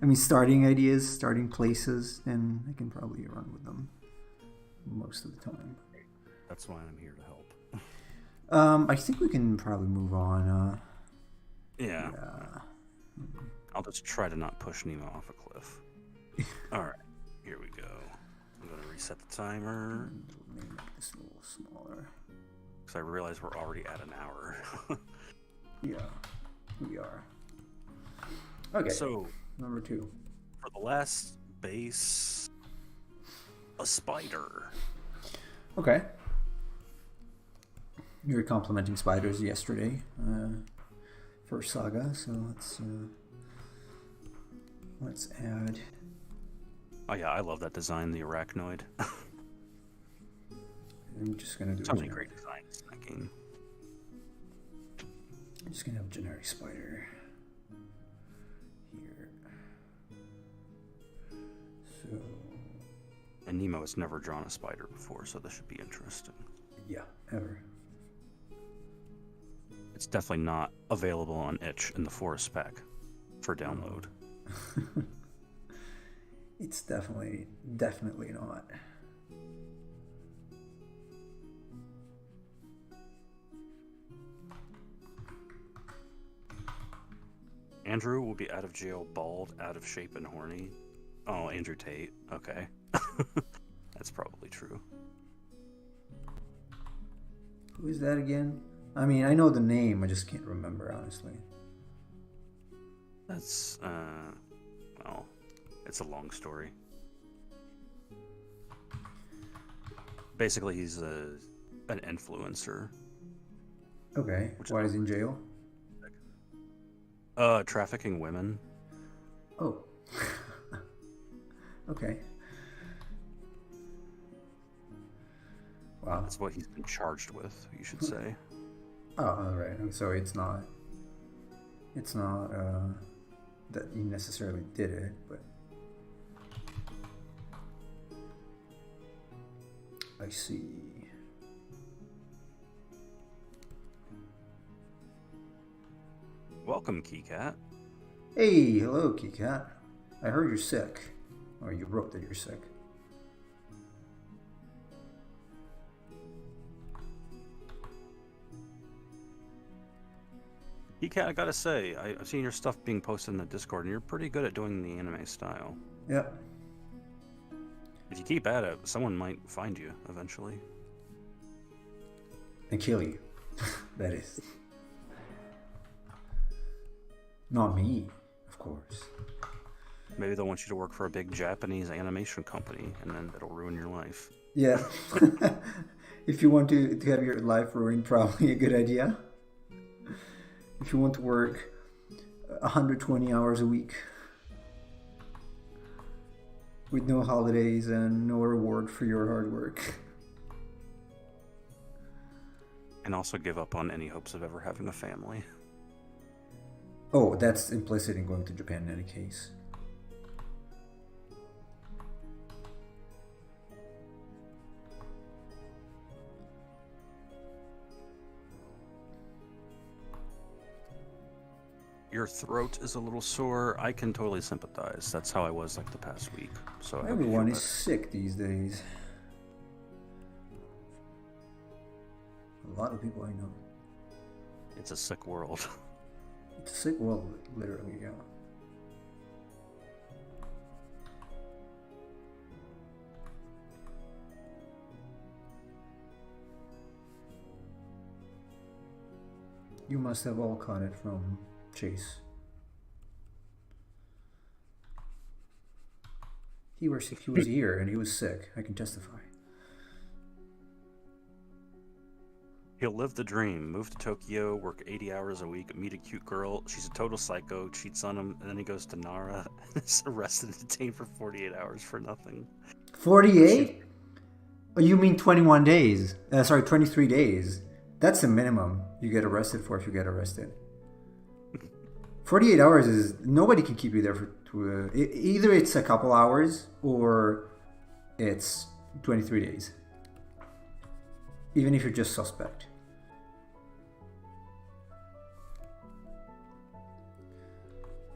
A: I mean, starting ideas, starting places, and I can probably run with them most of the time.
B: That's why I'm here to help.
A: I think we can probably move on.
B: Yeah. I'll just try to not push Nemo off a cliff. Alright, here we go. I'm going to reset the timer.
A: Maybe make this a little smaller.
B: Because I realize we're already at an hour.
A: Yeah, we are. Okay,
B: so
A: number 2.
B: For the last base, a spider.
A: Okay. You were complimenting spiders yesterday for Saga, so let's add.
B: Oh yeah, I love that design, the arachnoid.
A: I'm just gonna do
B: so many great designs in that game.
A: I'm just gonna have a generic spider here. So.
B: And Nemo has never drawn a spider before, so this should be interesting.
A: Yeah, ever.
B: It's definitely not available on itch in the forest pack for download.
A: It's definitely not.
B: Andrew will be out of jail, bald, out of shape, and horny. Oh, Andrew Tate. Okay. That's probably true.
A: Who is that again? I mean, I know the name, I just can't remember, honestly.
B: That's, well, it's a long story. Basically, he's an influencer.
A: Okay, why is he in jail?
B: Trafficking women.
A: Oh. Okay. Wow.
B: That's what he's been charged with, you should say.
A: Oh, all right. So it's not that he necessarily did it, but I see.
B: welcome, Keycat.
A: Hey, hello, Keycat. I heard you're sick. Or you wrote that you're sick.
B: Keycat, I gotta say, I've seen your stuff being posted in the Discord, and you're pretty good at doing the anime style.
A: Yep.
B: If you keep at it, someone might find you eventually.
A: And kill you. That is. Not me, of course.
B: Maybe they'll want you to work for a big Japanese animation company, and then it'll ruin your life.
A: Yeah. If you want to have your life ruined, probably a good idea. If you want to work 120 hours a week with no holidays and no reward for your hard work.
B: And also give up on any hopes of ever having a family.
A: Oh, that's implicit in going to Japan in any case.
B: Your throat is a little sore. I can totally sympathize. That's how I was like the past week. So
A: Everyone is sick these days. A lot of people I know.
B: It's a sick world.
A: It's a sick world, literally, yeah. You must have all caught it from Chase. He was here and he was sick. I can testify.
B: He'll live the dream, move to Tokyo, work 80 hours a week, meet a cute girl. She's a total psycho, cheats on him, and then he goes to Nara and is arrested and detained for 48 hours for nothing.
A: 48? Oh, you mean 21 days? Sorry, 23 days. That's the minimum you get arrested for if you get arrested. 48 hours is... Nobody can keep you there for... either it's a couple hours or it's 23 days. Even if you're just suspect.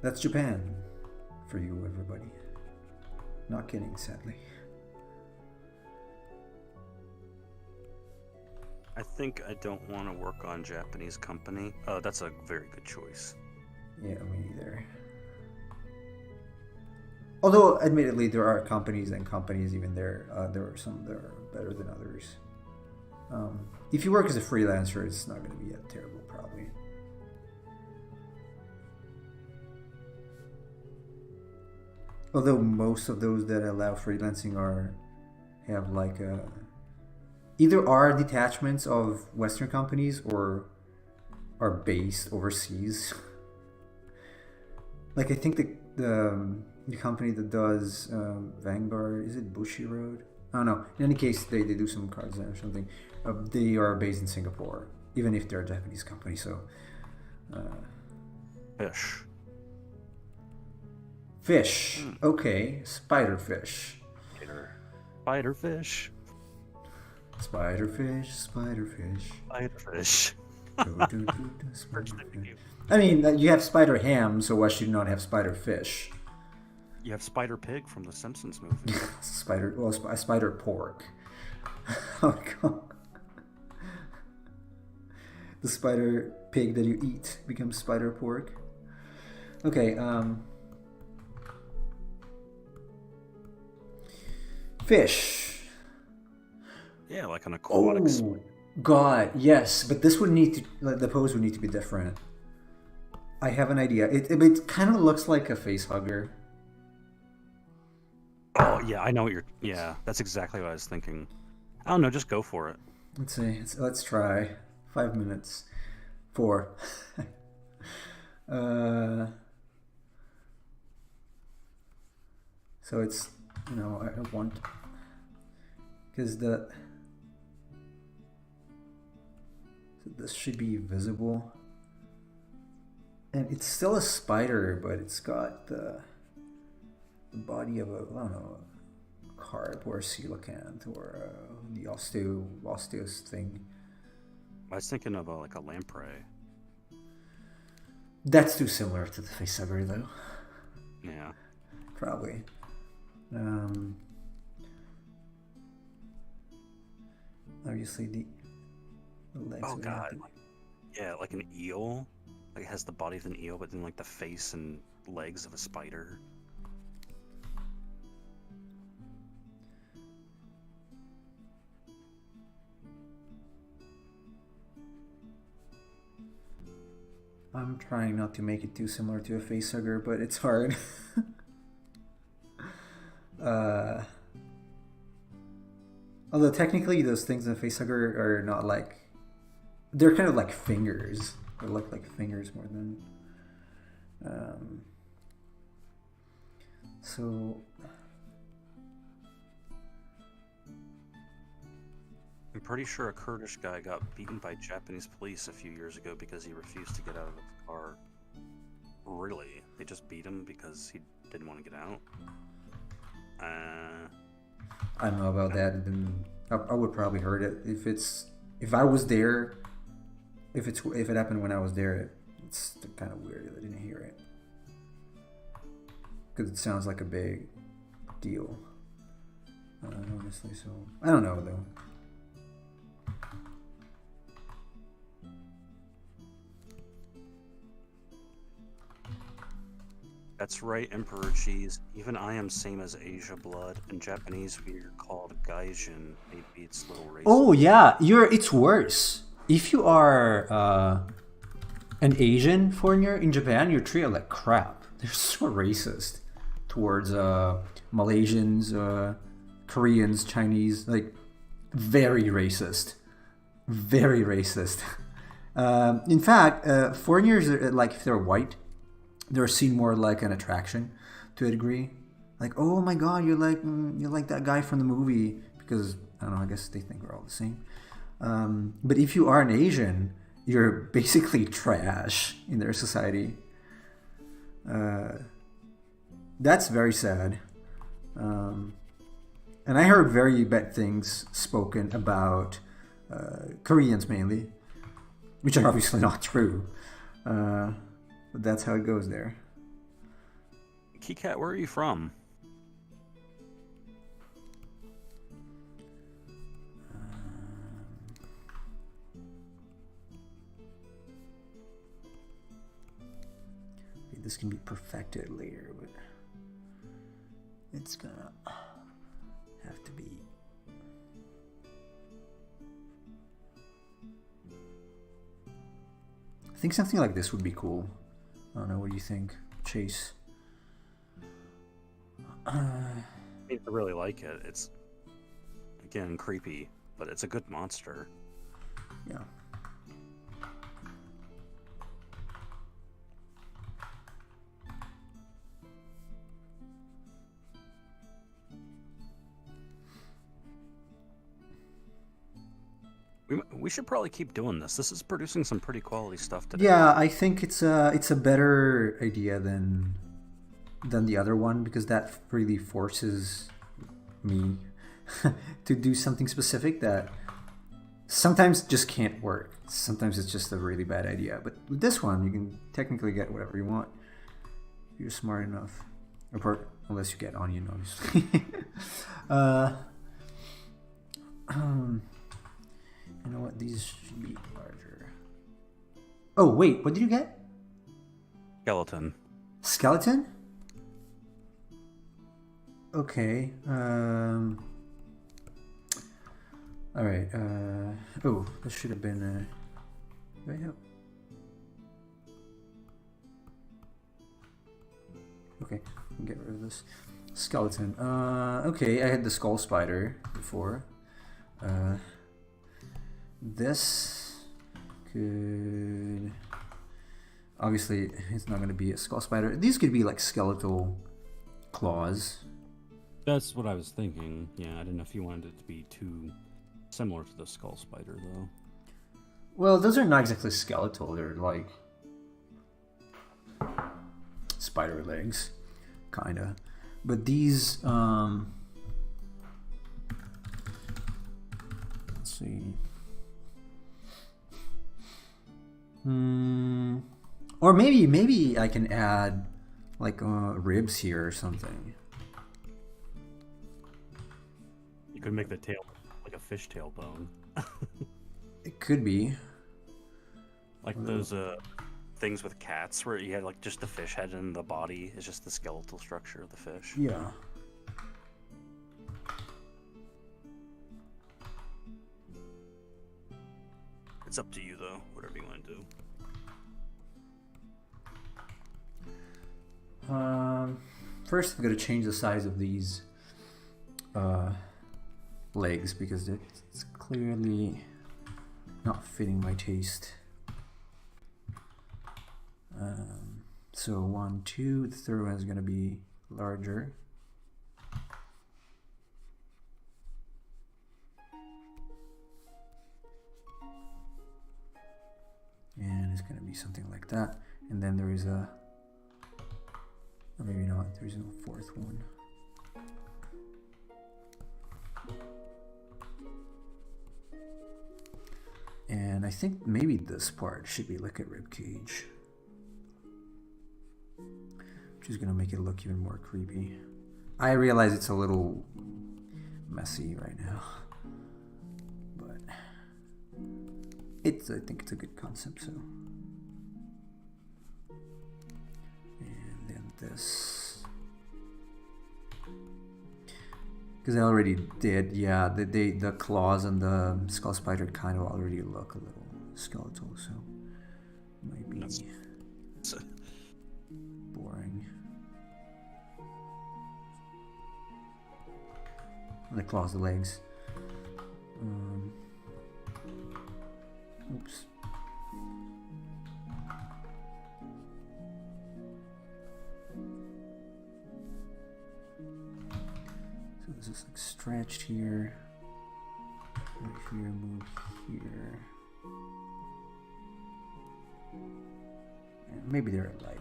A: That's Japan for you, everybody. Not kidding, sadly.
B: I think I don't want to work on Japanese company. That's a very good choice.
A: Yeah, me neither. Although, admittedly, there are companies and companies even there. There are some that are better than others. If you work as a freelancer, it's not going to be that terrible, probably. Although most of those that allow freelancing have like either are detachments of Western companies or are based overseas. Like I think the company that does Vanguard, is it Bushiroad? I don't know. In any case, they do some cards there or something. They are based in Singapore, even if they're a Japanese company. So, fish. Okay, spiderfish.
B: Spiderfish.
A: Spiderfish. Spiderfish.
B: Spiderfish.
A: Spiderfish. I mean, you have spider ham, so why should you not have spiderfish?
B: You have Spider Pig from the Simpsons movie.
A: Spider pork. Oh god. The spider pig that you eat becomes spider pork. Okay, fish.
B: Yeah, like an aquatic.
A: Oh god, yes, but this would need to, the pose would need to be different. I have an idea. It kind of looks like a face hugger.
B: Oh yeah, I know what you're. Yeah, that's exactly what I was thinking. I don't know, just go for it.
A: Let's see. Let's try. 5 minutes. 4. So it's, I want, because this should be visible, and it's still a spider, but it's got the body of a, I don't know, carp or a coelacanth or the osteus thing.
B: I was thinking of like a lamprey.
A: That's too similar to the facehugger, though.
B: Yeah.
A: Probably. Obviously, the legs.
B: Oh
A: would
B: god.
A: have to-
B: Yeah, like an eel. Like it has the body of an eel, but then like the face and legs of a spider.
A: I'm trying not to make it too similar to a facehugger, but it's hard. Although technically those things in a facehugger are not like... They're kind of like fingers. They look like fingers more than... So...
B: I'm pretty sure a Kurdish guy got beaten by Japanese police a few years ago because he refused to get out of the car. Really? They just beat him because he didn't want to get out?
A: I don't know about that. Then I would probably heard it if I was there. If it happened when I was there, it's kind of weird that I didn't hear it because it sounds like a big deal. Honestly, so I don't know though.
B: That's right, Emperor Cheese. Even I am same as Asia blood. In Japanese, we are called Gaijin. It beats little races.
A: Oh yeah, it's worse. If you are an Asian foreigner in Japan, you're treated like crap. They're so racist towards Malaysians, Koreans, Chinese, like very racist. Very racist. In fact, foreigners, like if they're white, they're seen more like an attraction to a degree. Like, oh my god, you're like that guy from the movie. Because, I don't know, I guess they think we're all the same. But if you are an Asian, you're basically trash in their society. That's very sad. And I heard very bad things spoken about Koreans mainly, which are obviously not true. But that's how it goes there.
B: Keycat, where are you from?
A: This can be perfected later, but it's gonna have to be. I think something like this would be cool. I don't know, what do you think, Chase?
B: I really like it. It's, again, creepy, but it's a good monster.
A: Yeah.
B: We should probably keep doing this. This is producing some pretty quality stuff today.
A: Yeah, I think it's a better idea than the other one, because that really forces me to do something specific that sometimes just can't work. Sometimes it's just a really bad idea. But with this one, you can technically get whatever you want if you're smart enough. Unless you get onion, obviously. You know what? These should be larger. Oh, wait. What did you get?
B: Skeleton.
A: Skeleton? Okay. Alright. Oh, this should have been... Right up. Okay. Get rid of this. Skeleton. Okay, I had the skull spider before. This could... Obviously, it's not going to be a skull spider. These could be like skeletal claws.
C: That's what I was thinking. Yeah, I didn't know if you wanted it to be too similar to the skull spider, though.
A: Well, those are not exactly skeletal. They're like spider legs, kinda. But these, let's see. Or maybe I can add like ribs here or something.
C: You could make the tail like a fishtail bone.
A: It could be.
B: Like those things with cats where you had like just the fish head and the body is just the skeletal structure of the fish.
A: Yeah.
B: It's up to you though, whatever you want to do.
A: First I've got to change the size of these legs because it's clearly not fitting my taste. So 1, 2, the third one is going to be larger. And it's going to be something like that. And then there is a, or maybe not, there's no fourth one. And I think maybe this part should be like a rib cage, which is gonna make it look even more creepy. I realize it's a little messy right now, but I think it's a good concept. So, and then this, because I already did, yeah. The claws and the skull spider kind of already look a little skeletal, so might be boring. And the claws, the legs. Oops. So this is like stretched here. Move here, move here. And maybe they're like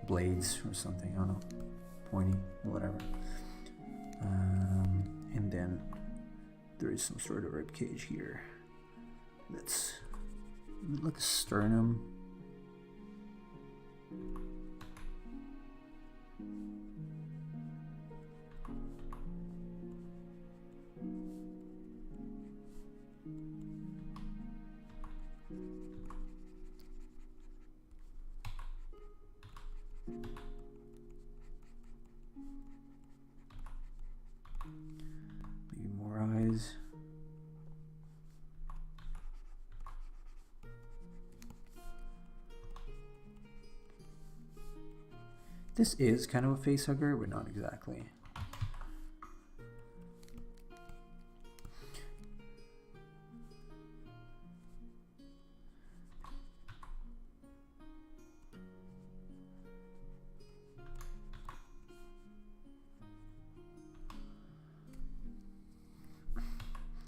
A: blades or something, I don't know. Pointy, whatever. And then there is some sort of rib cage here. That's like a sternum. Maybe more eyes. This is kind of a face hugger, but not exactly.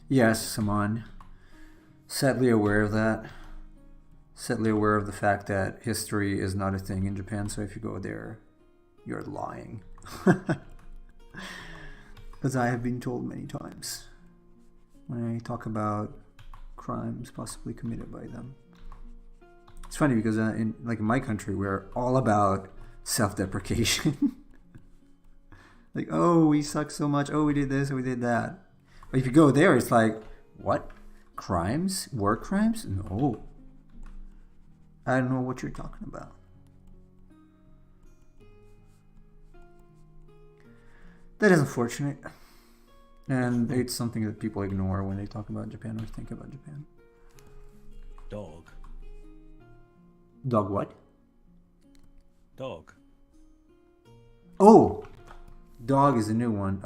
A: Yes, Saman. Sadly aware of that. Sadly aware of the fact that history is not a thing in Japan, so if you go there, you're lying. Because I have been told many times when I talk about crimes possibly committed by them. It's funny because in my country, we're all about self-deprecation. Like, oh, we suck so much. Oh, we did this, we did that. But if you go there, it's like, what? Crimes? War crimes? No. I don't know what you're talking about. That is unfortunate. And it's something that people ignore when they talk about Japan or think about Japan.
C: Dog.
A: Dog what?
C: Dog.
A: Oh! Dog is a new one.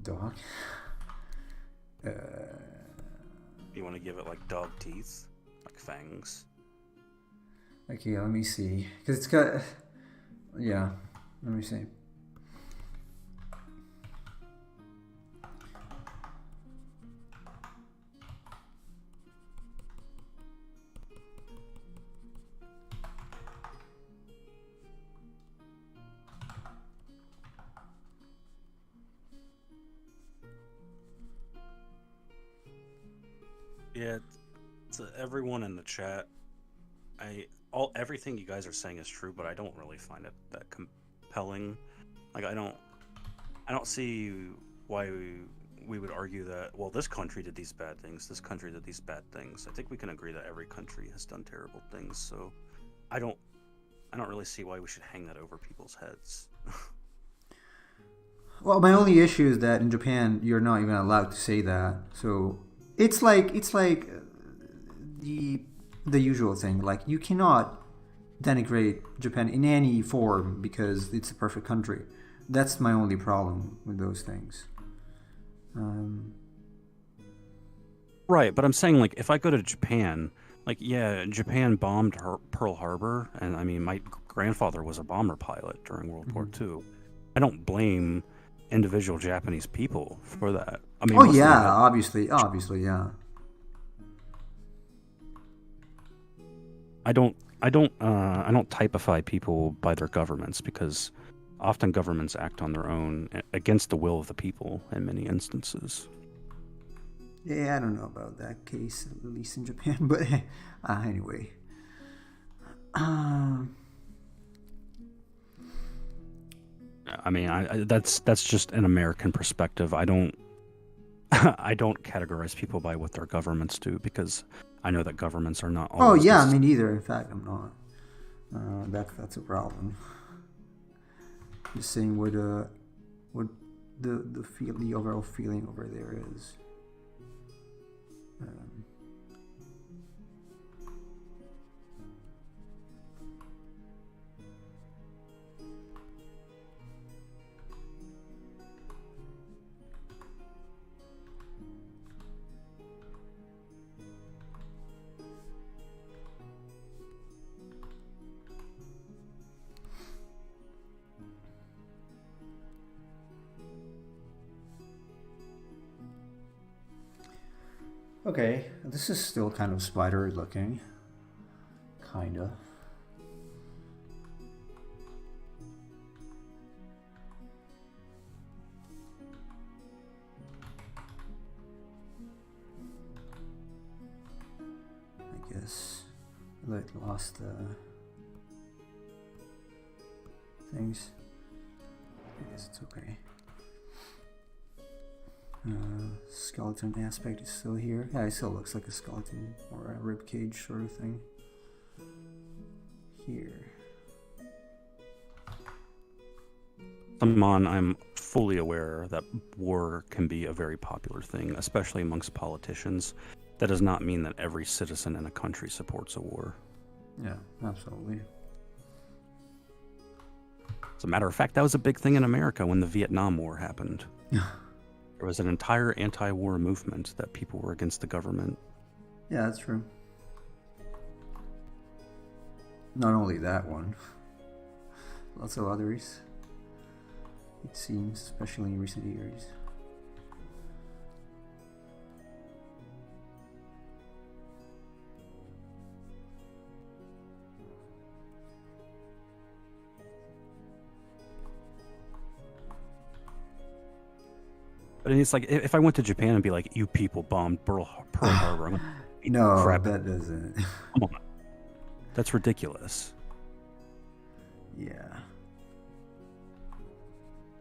A: Dog?
B: You want to give it like dog teeth? Like fangs?
A: Okay, let me see. Because it's got... Yeah, let me see.
B: Yeah, everyone in the chat, everything you guys are saying is true, but I don't really find it that compelling. Like I don't see why we would argue that, well, this country did these bad things, this country did these bad things. I think we can agree that every country has done terrible things, so I don't really see why we should hang that over people's heads.
A: Well, my only issue is that in Japan you're not even allowed to say that. So it's like the usual thing. Like you cannot denigrate Japan in any form because it's a perfect country. That's my only problem with those things.
B: Right, but I'm saying, like, if I go to Japan, like, yeah, Japan bombed Pearl Harbor, and I mean, my grandfather was a bomber pilot during World War II. I don't blame individual Japanese people for that. I mean,
A: oh yeah, obviously, yeah.
B: I don't typify people by their governments, because often governments act on their own against the will of the people in many instances.
A: Yeah, I don't know about that case, at least in Japan, but anyway.
B: I mean, that's just an American perspective. I don't categorize people by what their governments do, because I know that governments are not always...
A: Oh yeah, me neither. In fact, I'm not. That's a problem. Just saying what the overall feeling over there is. Okay, this is still kind of spidery looking. Kinda. I guess I lost things. I guess it's okay. Skeleton aspect is still here. Yeah, it still looks like a skeleton or a rib cage sort of thing. Here.
B: Amon, I'm fully aware that war can be a very popular thing, especially amongst politicians. That does not mean that every citizen in a country supports a war.
A: Yeah, absolutely.
B: As a matter of fact, that was a big thing in America when the Vietnam War happened. There was an entire anti-war movement that people were against the government.
A: Yeah, that's true. Not only that one, lots of others, it seems, especially in recent years.
B: But it's like, if I went to Japan and be like, you people bombed Pearl Harbor, I'm like,
A: no,
B: crap.
A: that doesn't.
B: Come on. That's ridiculous.
A: Yeah.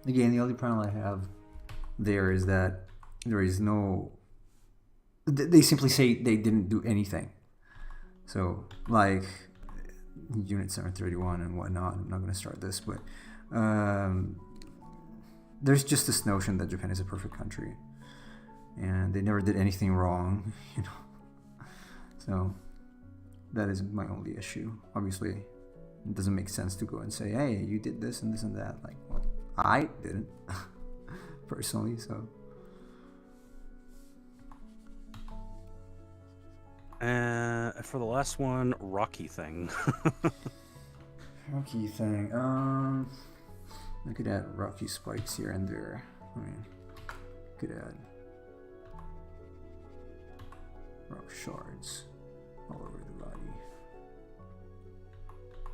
A: Again, the only problem I have there is that there is no... They simply say they didn't do anything. So, like, Unit 731 and whatnot, I'm not going to start this, but... there's just this notion that Japan is a perfect country, and they never did anything wrong, you know. So that is my only issue. Obviously, it doesn't make sense to go and say, "Hey, you did this and this and that." Like, well, I didn't personally. So.
B: For the last one, Rocky thing.
A: Rocky thing. I could add rocky spikes here and there. I mean, could add rock shards all over the body.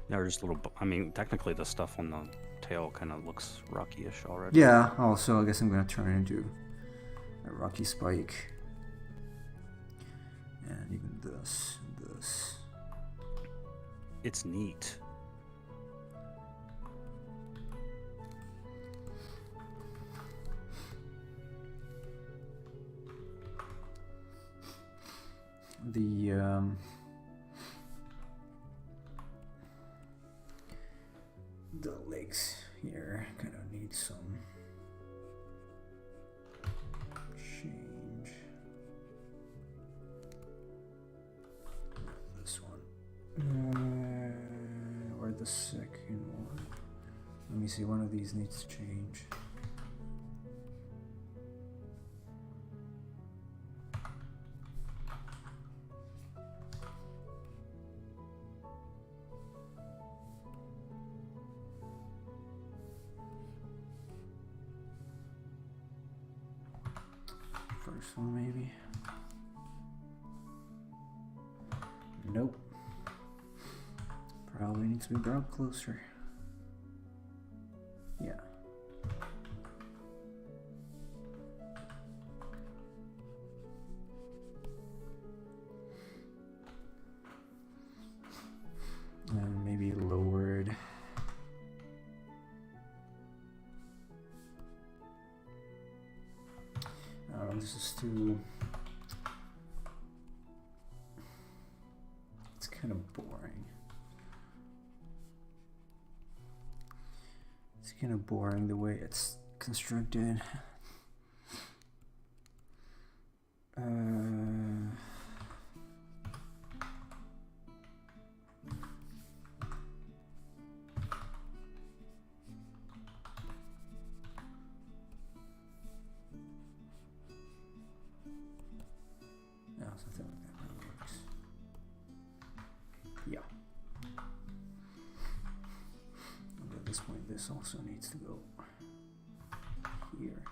B: Yeah, or just little. I mean, technically, the stuff on the tail kind of looks rocky-ish already.
A: Yeah. Also, I guess I'm gonna turn it into a rocky spike, and even the plus this.
B: It's neat.
A: The legs here kind of need some change. This one. Or the second one. Let me see, one of these needs to change. First one, maybe. Nope. Probably needs to be brought closer. Yeah. And maybe lowered. This is too... It's kind of boring. It's kind of boring the way it's constructed. Something like that kind of works. Yeah. And at this point, this also needs to go here.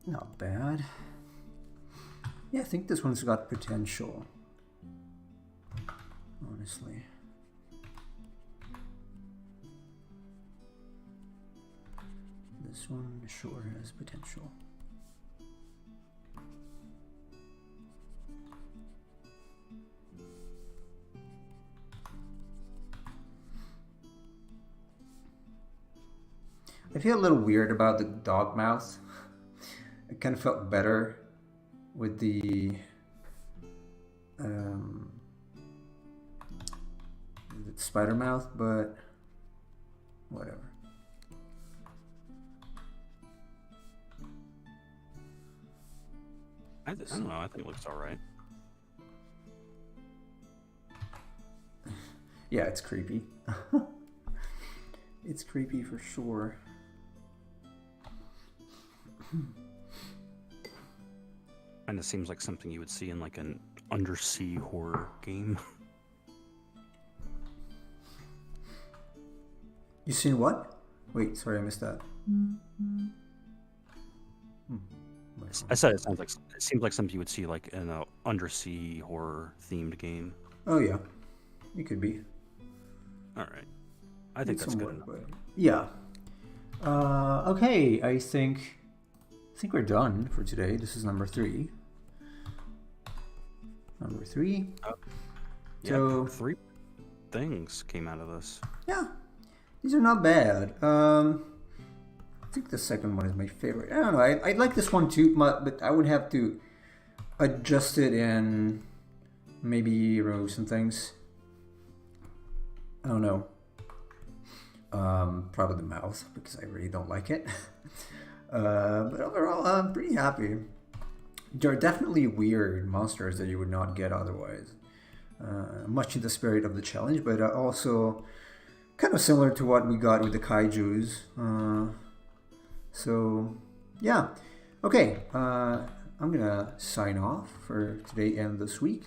A: Not bad. Yeah, I think this one's got potential. Honestly. This one sure has potential. I feel a little weird about the dog mouth. I kind of felt better with the spider mouth, but whatever.
B: I don't know. I think it looks all right.
A: Yeah, it's creepy. It's creepy for sure.
B: Kind of seems like something you would see in like an undersea horror game.
A: You seen what? Wait, sorry, I missed that.
B: I said it seems like something you would see like in an undersea horror themed game.
A: Oh yeah, it could be.
B: All right, I think that's good enough.
A: But yeah. Okay, I think we're done for today. This is number 3. Number 3.
B: So 3 things came out of this.
A: Yeah, these are not bad. I think the second one is my favorite. I don't know. I like this one too, but I would have to adjust it and maybe remove some things. I don't know. Probably the mouth, because I really don't like it. But overall, I'm pretty happy. There are definitely weird monsters that you would not get otherwise. Much in the spirit of the challenge, but also kind of similar to what we got with the kaijus. So, yeah. Okay, I'm gonna sign off for today and this week.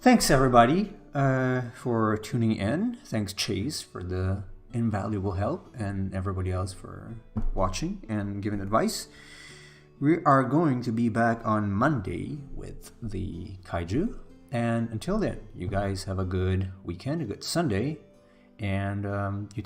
A: Thanks, everybody, for tuning in. Thanks, Chase, for the invaluable help, and everybody else for watching and giving advice. We are going to be back on Monday with the kaiju. And until then, you guys have a good weekend, a good Sunday, and you